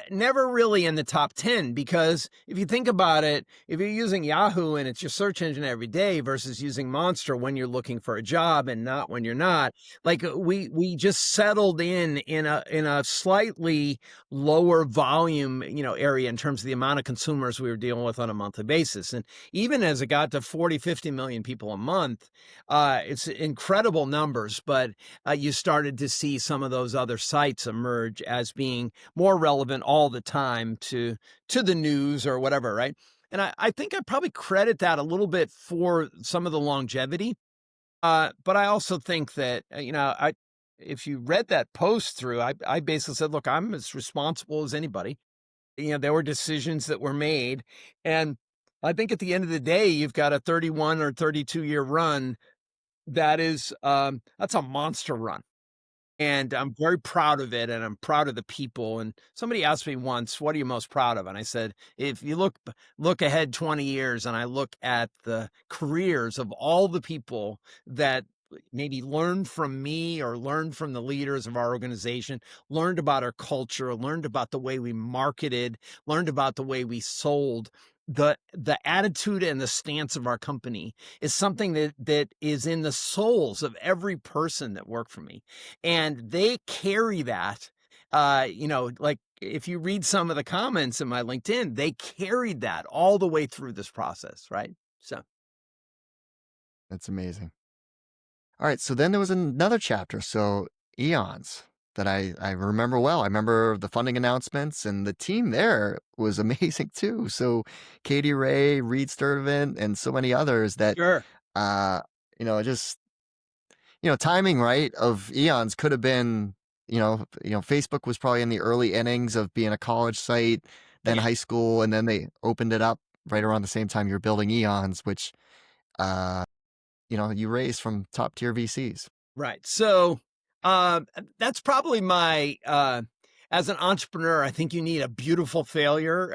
Speaker 2: never really in the top 10, because if you think about it, if you're using Yahoo and it's your search engine every day versus using Monster when you're looking for a job and not when you're not, like we just settled in a slightly lower volume, area in terms of the amount of consumers we were dealing with on a monthly basis. And even as it got to 40, 50 million people a month, it's incredible numbers, but you started to see some of those other sites emerge as being more relevant all the time to the news or whatever, right? And I think I probably credit that a little bit for some of the longevity. But I also think that, if you read that post through, I basically said, look, I'm as responsible as anybody. There were decisions that were made. And I think at the end of the day, you've got a 31 or 32-year run. That's a monster run. And I'm very proud of it, and I'm proud of the people. And somebody asked me once, what are you most proud of? And I said, if you look ahead 20 years and I look at the careers of all the people that maybe learned from me or learned from the leaders of our organization, learned about our culture, learned about the way we marketed, learned about the way we sold, the attitude and the stance of our company is something that is in the souls of every person that worked for me. And they carry that, like if you read some of the comments in my LinkedIn, they carried that all the way through this process, right? So
Speaker 1: That's amazing. All right. So then there was another chapter. So eons, that I remember well. I remember the funding announcements, and the team there was amazing too. So Katie Ray, Reed Sturtevant, and so many others that,
Speaker 2: Sure.
Speaker 1: uh, just timing right of Eons could have been, Facebook was probably in the early innings of being a college site, then
Speaker 2: Yeah.
Speaker 1: high school, and then they opened it up right around the same time you're building Eons, which, uh, you raised from top tier VCs.
Speaker 2: Right. So, that's probably my, as an entrepreneur, I think you need a beautiful failure,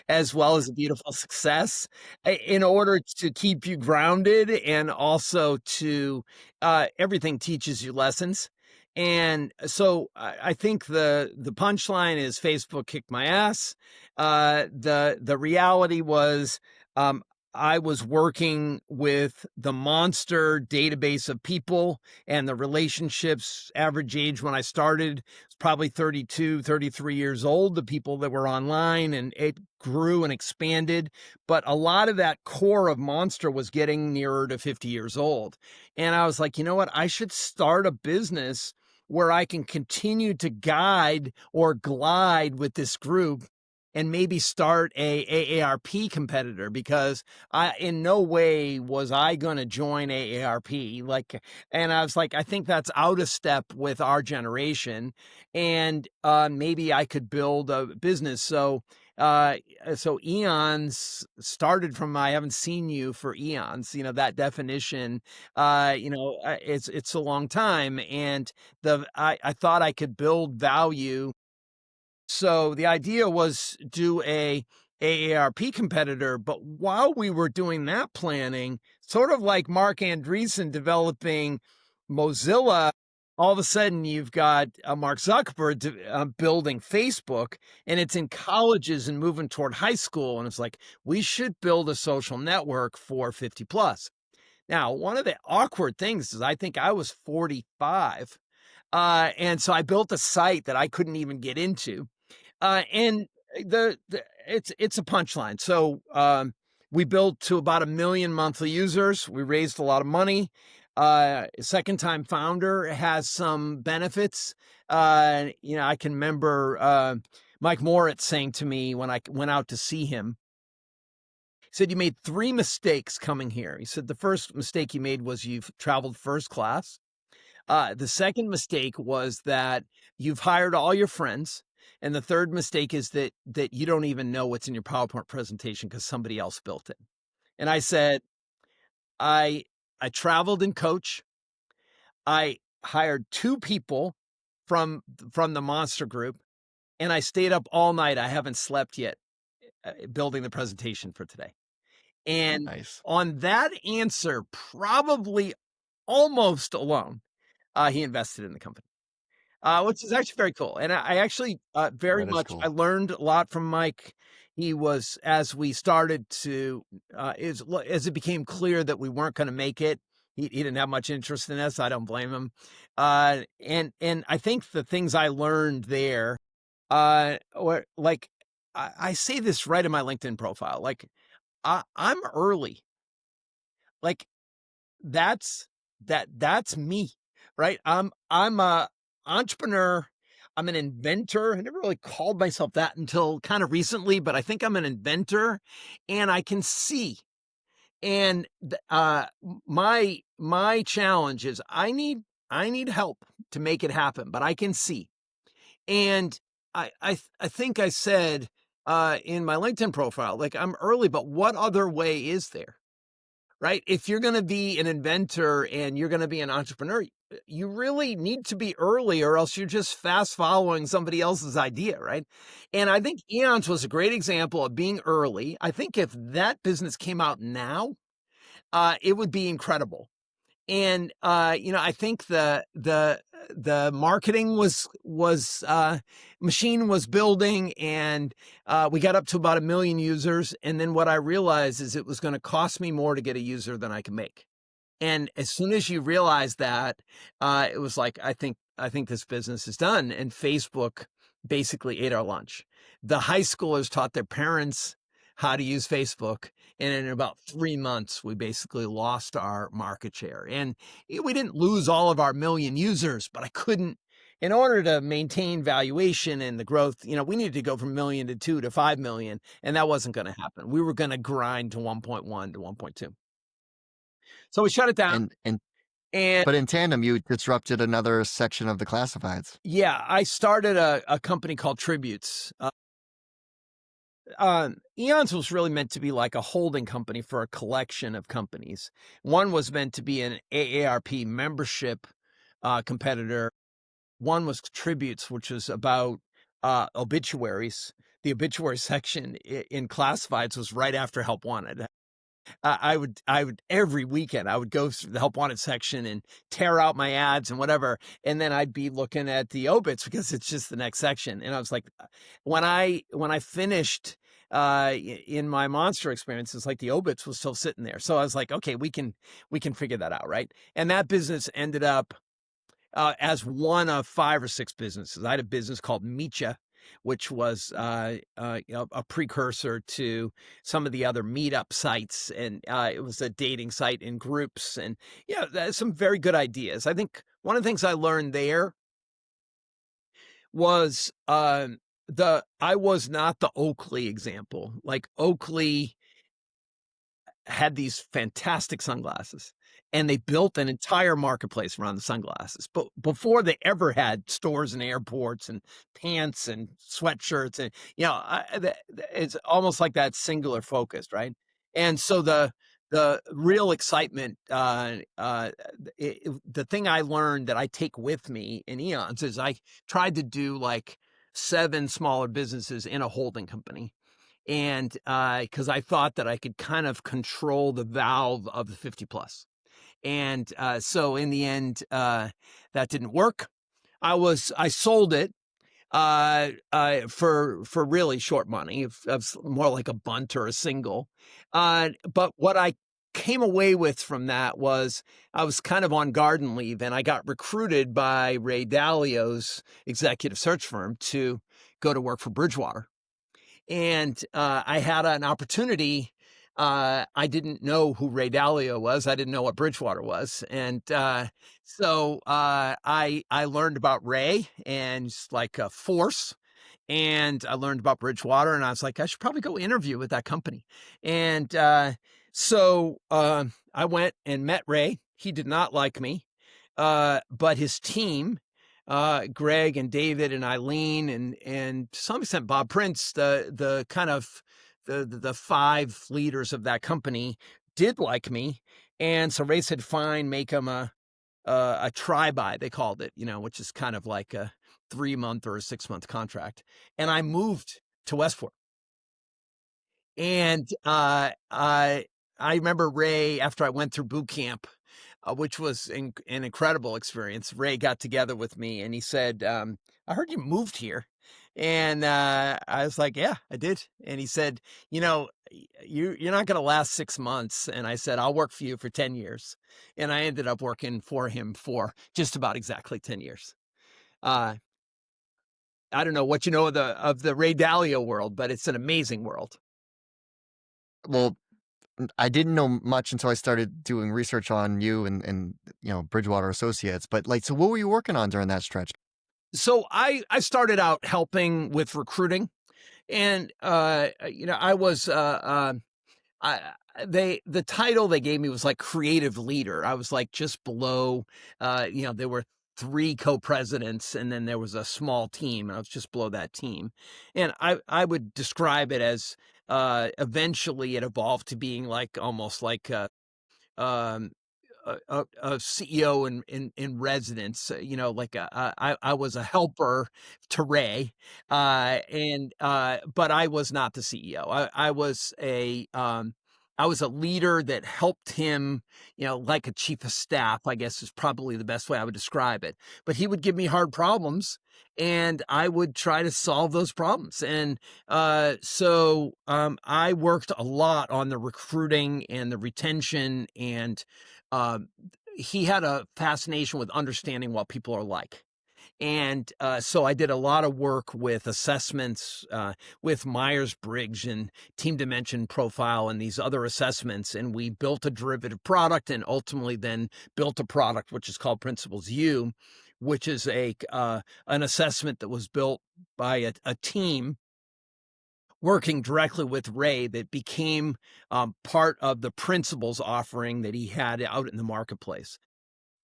Speaker 2: as well as a beautiful success in order to keep you grounded and also to, everything teaches you lessons. And so I think the punchline is Facebook kicked my ass. The reality was, um, I was working with the monster database of people and the relationships. Average age when I started was probably 32, 33 years old, the people that were online, and it grew and expanded. But a lot of that core of Monster was getting nearer to 50 years old. And I was like, you know what? I should start a business where I can continue to guide or glide with this group and maybe start a AARP competitor, because I in no way was I going to join AARP. And I was like, I think that's out of step with our generation, and maybe I could build a business. So eons started from I haven't seen you for eons. That definition. It's a long time, and I thought I could build value. So the idea was do a AARP competitor, but while we were doing that planning, sort of like Mark Andreessen developing Mozilla, all of a sudden you've got Mark Zuckerberg building Facebook, and it's in colleges and moving toward high school. And it's like, we should build a social network for 50 plus. Now, one of the awkward things is I think I was 45. And so I built a site that I couldn't even get into. And it's a punchline. So we built to about 1 million monthly users. We raised a lot of money. Second time founder has some benefits. I can remember Mike Moritz saying to me when I went out to see him, he said, "You made 3 mistakes coming here." He said, "The first mistake you made was you've traveled first class. The second mistake was that you've hired all your friends. And the third mistake is that you don't even know what's in your PowerPoint presentation because somebody else built it." And I said, I traveled in coach. I hired 2 people from the Monster Group, and I stayed up all night. I haven't slept yet, building the presentation for today. And
Speaker 1: Nice.
Speaker 2: on that answer, probably almost alone, he invested in the company. Which is actually very cool. And I actually very
Speaker 1: That is
Speaker 2: much I
Speaker 1: cool.
Speaker 2: learned a lot from Mike. He was as we started to as it became clear that we weren't going to make it. He didn't have much interest in us. I don't blame him. And I think the things I learned there, or like I say this right in my LinkedIn profile, like I'm early. Like that's that's me, right? I'm a entrepreneur. I'm an inventor. I never really called myself that until kind of recently, but I think I'm an inventor, and I can see. And my challenge is I need help to make it happen, but I can see. And I think I said in my LinkedIn profile, like, I'm early, but what other way is there? Right? If you're going to be an inventor and you're going to be an entrepreneur, you really need to be early, or else you're just fast following somebody else's idea, right? And I think Eons was a great example of being early. I think if that business came out now, it would be incredible. And I think the marketing was machine was building, and we got up to about 1 million users. And then what I realized is it was going to cost me more to get a user than I can make. And as soon as you realize that, it was like, I think this business is done. And Facebook basically ate our lunch. The high schoolers taught their parents how to use Facebook. And in about 3 months, we basically lost our market share. And we didn't lose all of our 1 million users, but I couldn't in order to maintain valuation and the growth, we needed to go from million to 2 to 5 million, and that wasn't going to happen. We were going to grind to 1.1 to 1.2. So we shut it down.
Speaker 1: And but in tandem, you disrupted another section of the classifieds.
Speaker 2: Yeah, I started a company called Tributes. Eons was really meant to be like a holding company for a collection of companies. One was meant to be an AARP membership competitor. One was Tributes, which was about obituaries. The obituary section in classifieds was right after Help Wanted. I would every weekend I would go through the Help Wanted section and tear out my ads and whatever, and then I'd be looking at the obits because it's just the next section. And I was like, when I finished in my Monster experience, it's like the obits was still sitting there. So I was like, okay, we can figure that out, right? And that business ended up as one of 5 or 6 businesses. I had a business called Meetcha, which was a precursor to some of the other meetup sites. And it was a dating site in groups. And some very good ideas. I think one of the things I learned there was I was not the Oakley example. Like Oakley had these fantastic sunglasses, and they built an entire marketplace around the sunglasses. But before they ever had stores and airports and pants and sweatshirts, and it's almost like that singular focused, right? And so the real excitement, the thing I learned that I take with me in Eons is I tried to do like 7 smaller businesses in a holding company. And because I thought that I could kind of control the valve of the 50 plus. And so in the end, that didn't work. I sold it for really short money, of more like a bunt or a single. But what I came away with from that was I was kind of on garden leave, and I got recruited by Ray Dalio's executive search firm to go to work for Bridgewater. And I had an opportunity. I didn't know who Ray Dalio was. I didn't know what Bridgewater was. And so I learned about Ray and just like a force. And I learned about Bridgewater, and I was like, I should probably go interview with that company. And so I went and met Ray. He did not like me, but his team, Greg and David and Eileen and to some extent Bob Prince, the kind of the 5 leaders of that company did like me. And so Ray said, fine, make him a try-by, they called it, which is kind of like a 3-month or a 6-month contract. And I moved to Westport. And I remember Ray, after I went through boot camp, which was an incredible experience, Ray got together with me and he said, I heard you moved here. And I was like, yeah, I did. And he said, you're not going to last 6 months. And I said, I'll work for you for 10 years. And I ended up working for him for just about exactly 10 years. I don't know what you know of the Ray Dalio world, but it's an amazing world.
Speaker 1: Well, I didn't know much until I started doing research on you and Bridgewater Associates. But so what were you working on during that stretch?
Speaker 2: So I started out helping with recruiting, and I was the title they gave me was like creative leader. I was like just below, there were 3 co-presidents, and then there was a small team, and I was just below that team. And I would describe it as eventually it evolved to being like almost like um, a CEO in residence, I was a helper to Ray, but I was not the CEO. I was a leader that helped him, like a chief of staff, I guess is probably the best way I would describe it. But he would give me hard problems, and I would try to solve those problems. And so I worked a lot on the recruiting and the retention, and he had a fascination with understanding what people are like. And so I did a lot of work with assessments, with Myers-Briggs and Team Dimension Profile and these other assessments. And we built a derivative product and ultimately then built a product which is called Principles U, which is an assessment that was built by a team working directly with Ray that became part of the principles offering that he had out in the marketplace.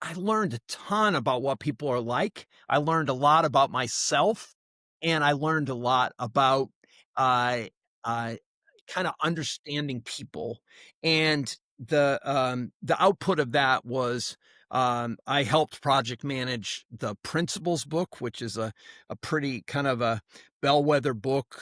Speaker 2: I learned a ton about what people are like. I learned a lot about myself, and I learned a lot about uh, uh, kind of understanding people. And the output of that was I helped project manage the Principles book, which is a pretty kind of a bellwether book,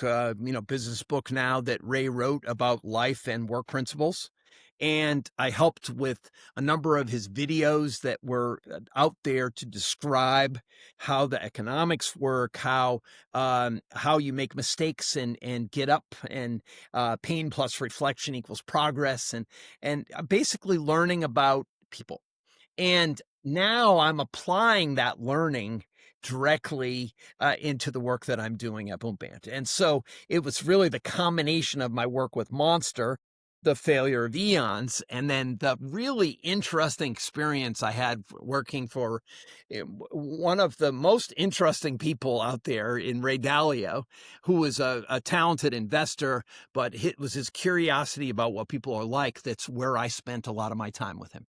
Speaker 2: business book now that Ray wrote about life and work principles. And I helped with a number of his videos that were out there to describe how the economics work, how you make mistakes and get up, and pain plus reflection equals progress, and basically learning about people. And now I'm applying that learning directly into the work that I'm doing at Boomband. And so it was really the combination of my work with Monster, the failure of eons, and then the really interesting experience I had working for one of the most interesting people out there in Ray Dalio, who was a talented investor, but it was his curiosity about what people are like that's where I spent a lot of my time with him.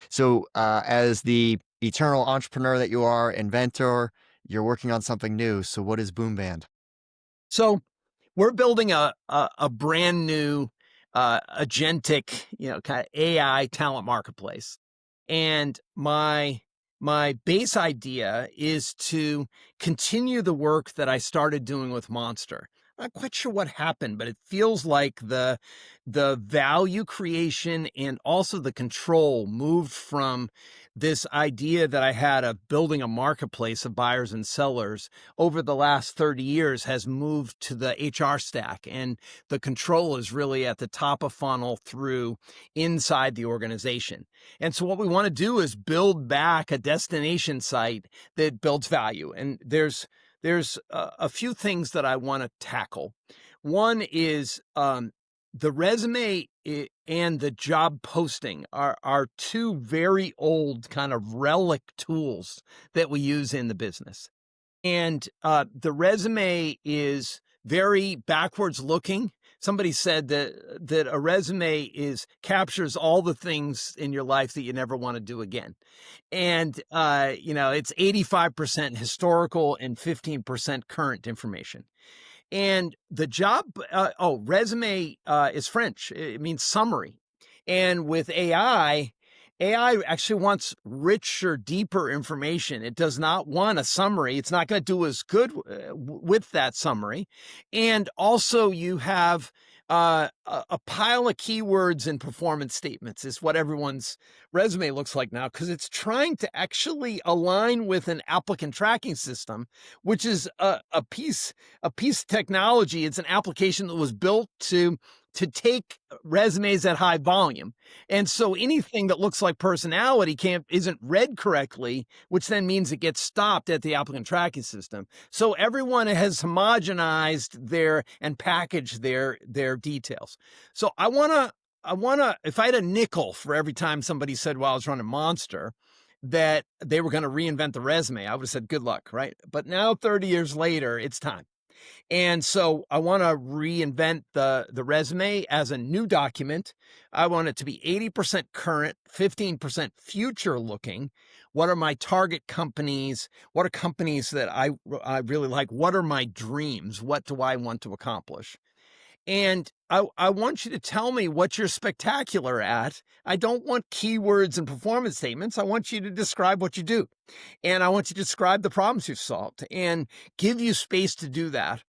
Speaker 1: So, as the eternal entrepreneur that you are, inventor, you're working on something new. So, what is Boom Band?
Speaker 2: So we're building a brand new agentic, kind of AI talent marketplace. And my base idea is to continue the work that I started doing with Monster. I'm not quite sure what happened, but it feels like the value creation and also the control moved from this idea that I had of building a marketplace of buyers and sellers over the last 30 years has moved to the HR stack, and the control is really at the top of funnel through inside the organization. And so what we want to do is build back a destination site that builds value. And there's a few things that I want to tackle. One is the resume and the job posting are two very old kind of relic tools that we use in the business. And the resume is very backwards looking. Somebody said that a resume captures all the things in your life that you never want to do again. And it's 85% historical and 15% current information. And the job, resume is French. It means summary. And with AI actually wants richer, deeper information. It does not want a summary. It's not going to do as good with that summary. And also you have a pile of keywords and performance statements is what everyone's resume looks like now, because it's trying to actually align with an applicant tracking system, which is a piece of technology. It's an application that was built to take resumes at high volume. And so anything that looks like personality isn't read correctly, which then means it gets stopped at the applicant tracking system. So everyone has homogenized and packaged their details. So I want to, if I had a nickel for every time somebody said while I was running Monster that they were going to reinvent the resume, I would have said, good luck, right? But now 30 years later, it's time. And so I want to reinvent the resume as a new document. I want it to be 80% current, 15% future looking. What are my target companies? What are companies that I really like? What are my dreams? What do I want to accomplish? And I want you to tell me what you're spectacular at. I don't want keywords and performance statements. I want you to describe what you do. And I want you to describe the problems you've solved and give you space to do that.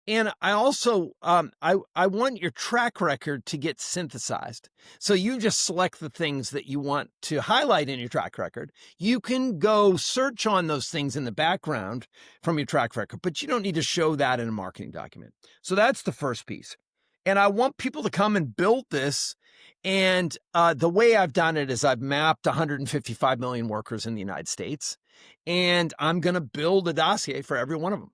Speaker 2: And I also, I want your track record to get synthesized. So you just select the things that you want to highlight in your track record. You can go search on those things in the background from your track record, but you don't need to show that in a marketing document. So that's the first piece. And I want people to come and build this. And the way I've done it is I've mapped 155 million workers in the United States, and I'm going to build a dossier for every one of them.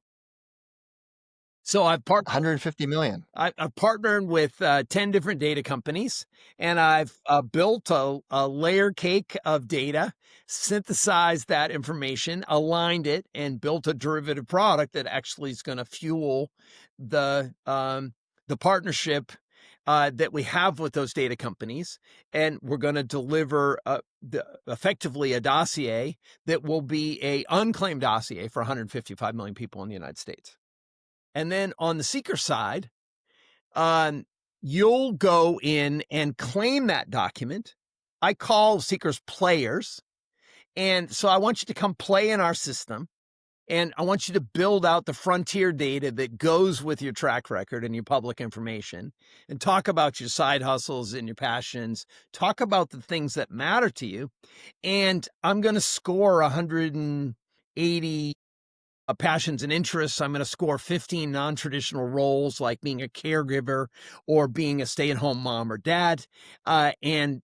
Speaker 2: So
Speaker 1: $150 million.
Speaker 2: I've partnered with 10 different data companies, and I've built a layer cake of data, synthesized that information, aligned it, and built a derivative product that actually is going to fuel the partnership that we have with those data companies. And we're going to deliver effectively a dossier that will be a unclaimed dossier for 155 million people in the United States. And then on the seeker side, you'll go in and claim that document. I call seekers players. And so I want you to come play in our system. And I want you to build out the frontier data that goes with your track record and your public information, and talk about your side hustles and your passions. Talk about the things that matter to you. And I'm going to score 180 passions and interests. I'm going to score 15 non-traditional roles, like being a caregiver or being a stay-at-home mom or dad, and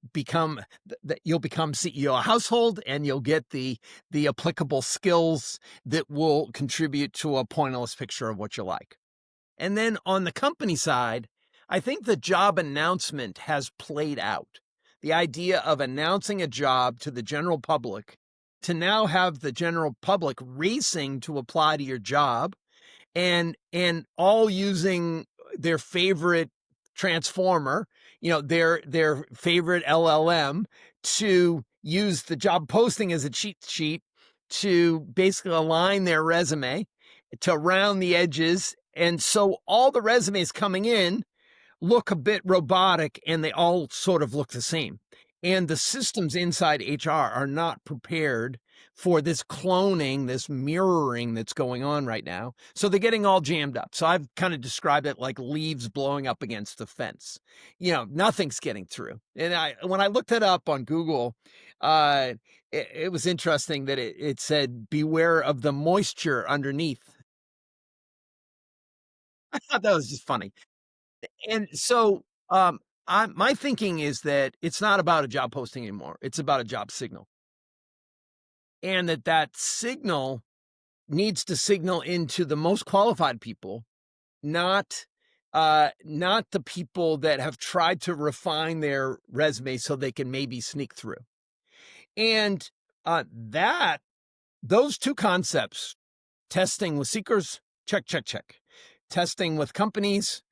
Speaker 2: you'll become CEO of a household, and you'll get the applicable skills that will contribute to a pointless picture of what you like. And then on the company side, I think the job announcement has played out. The idea of announcing a job to the general public, to now have the general public racing to apply to your job, and all using their favorite transformer, their favorite LLM, to use the job posting as a cheat sheet to basically align their resume, to round the edges. And so all the resumes coming in look a bit robotic, and they all sort of look the same. And the systems inside HR are not prepared for this cloning, this mirroring that's going on right now. So they're getting all jammed up. So I've kind of described it like leaves blowing up against the fence. Nothing's getting through. And when I looked it up on Google, it was interesting that it said, beware of the moisture underneath. I thought that was just funny. And so my thinking is that it's not about a job posting anymore. It's about a job signal. And that signal needs to signal into the most qualified people, not the people that have tried to refine their resume so they can maybe sneak through. And those two concepts, testing with seekers, check. Testing with companies,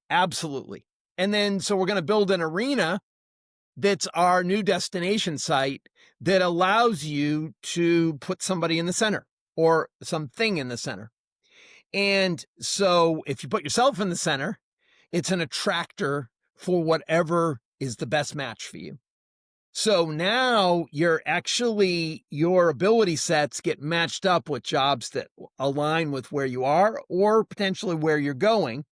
Speaker 2: absolutely. And then, so we're going to build an arena that's our new destination site that allows you to put somebody in the center or something in the center. And so if you put yourself in the center, it's an attractor for whatever is the best match for you. So now your ability sets get matched up with jobs that align with where you are or potentially where you're going.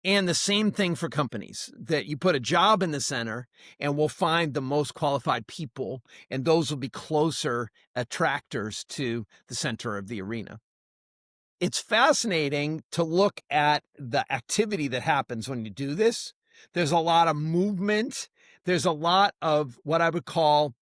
Speaker 2: And the same thing for companies, that you put a job in the center and we'll find the most qualified people, and those will be closer attractors to the center of the arena. It's fascinating to look at the activity that happens when you do this. There's a lot of movement. There's a lot of what I would call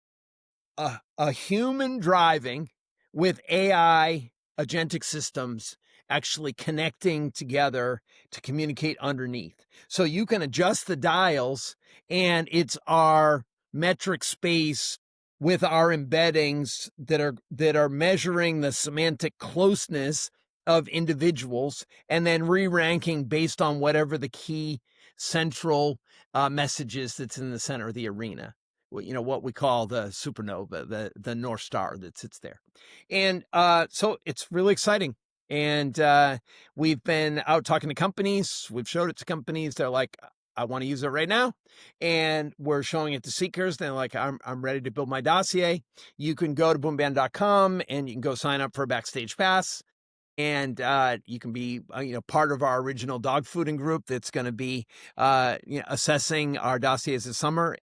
Speaker 2: a human driving with AI agentic systems actually connecting together to communicate underneath. So you can adjust the dials, and it's our metric space with our embeddings that are measuring the semantic closeness of individuals, and then re-ranking based on whatever the key central message is that's in the center of the arena. What we call the supernova, the North Star that sits there. And so it's really exciting. And we've been out talking to companies. We've showed it to companies. They're like, I want to use it right now. And we're showing it to seekers. They're like, I'm ready to build my dossier. You can go to boomband.com and you can go sign up for a backstage pass. And you can be part of our original dog fooding group that's going to be assessing our dossiers this summer.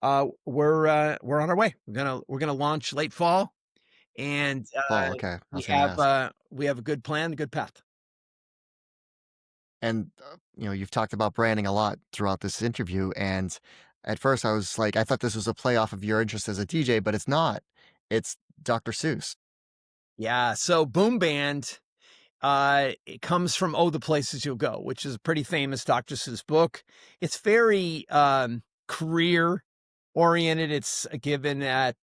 Speaker 2: We're on our way. We're gonna launch late fall. And
Speaker 1: Okay.
Speaker 2: we have a good plan, a good path.
Speaker 1: And you've talked about branding a lot throughout this interview. And at first I was like, I thought this was a play off of your interest as a DJ, but it's not. It's Dr. Seuss.
Speaker 2: Yeah. So Boom Band it comes from Oh, the Places You'll Go, which is a pretty famous Dr. Seuss book. It's very career oriented. It's given at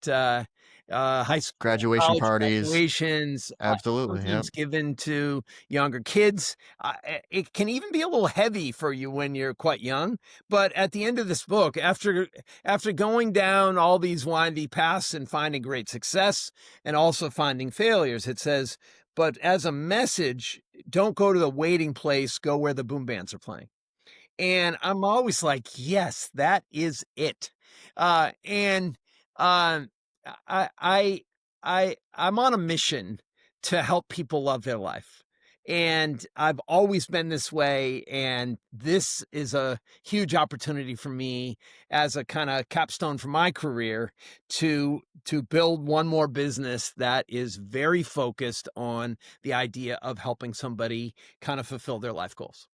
Speaker 2: high school,
Speaker 1: Graduation
Speaker 2: college
Speaker 1: parties.
Speaker 2: graduations.
Speaker 1: Absolutely. Yep.
Speaker 2: Sometimes given to younger kids. It can even be a little heavy for you when you're quite young. But at the end of this book, after going down all these windy paths and finding great success and also finding failures, it says, but as a message, don't go to the waiting place, go where the boom bands are playing. And I'm always like, yes, that is it. And I, I, I'm on a mission to help people love their life. And I've always been this way. And this is a huge opportunity for me as a kind of capstone for my career to build one more business that is very focused on the idea of helping somebody kind of fulfill their life goals.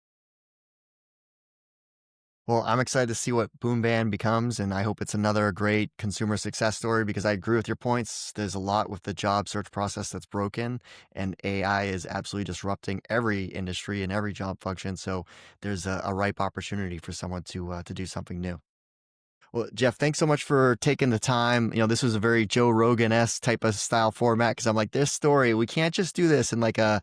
Speaker 1: Well, I'm excited to see what Boom Band becomes, and I hope it's another great consumer success story because I agree with your points. There's a lot with the job search process that's broken, and AI is absolutely disrupting every industry and every job function. So there's a ripe opportunity for someone to do something new. Well, Jeff, thanks so much for taking the time. This was a very Joe Rogan-esque type of style format because I'm like, this story, we can't just do this in like a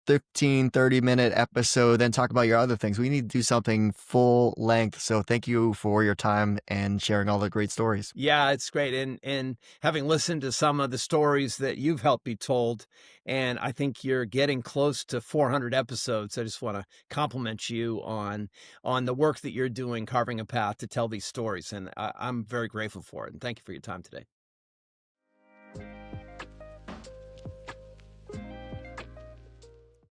Speaker 1: 15, 30-minute episode, then talk about your other things. We need to do something full length. So thank you for your time and sharing all the great stories.
Speaker 2: Yeah, it's great. And having listened to some of the stories that you've helped be told, and I think you're getting close to 400 episodes. I just want to compliment you on the work that you're doing, carving a path to tell these stories. And I'm very grateful for it. And thank you for your time today.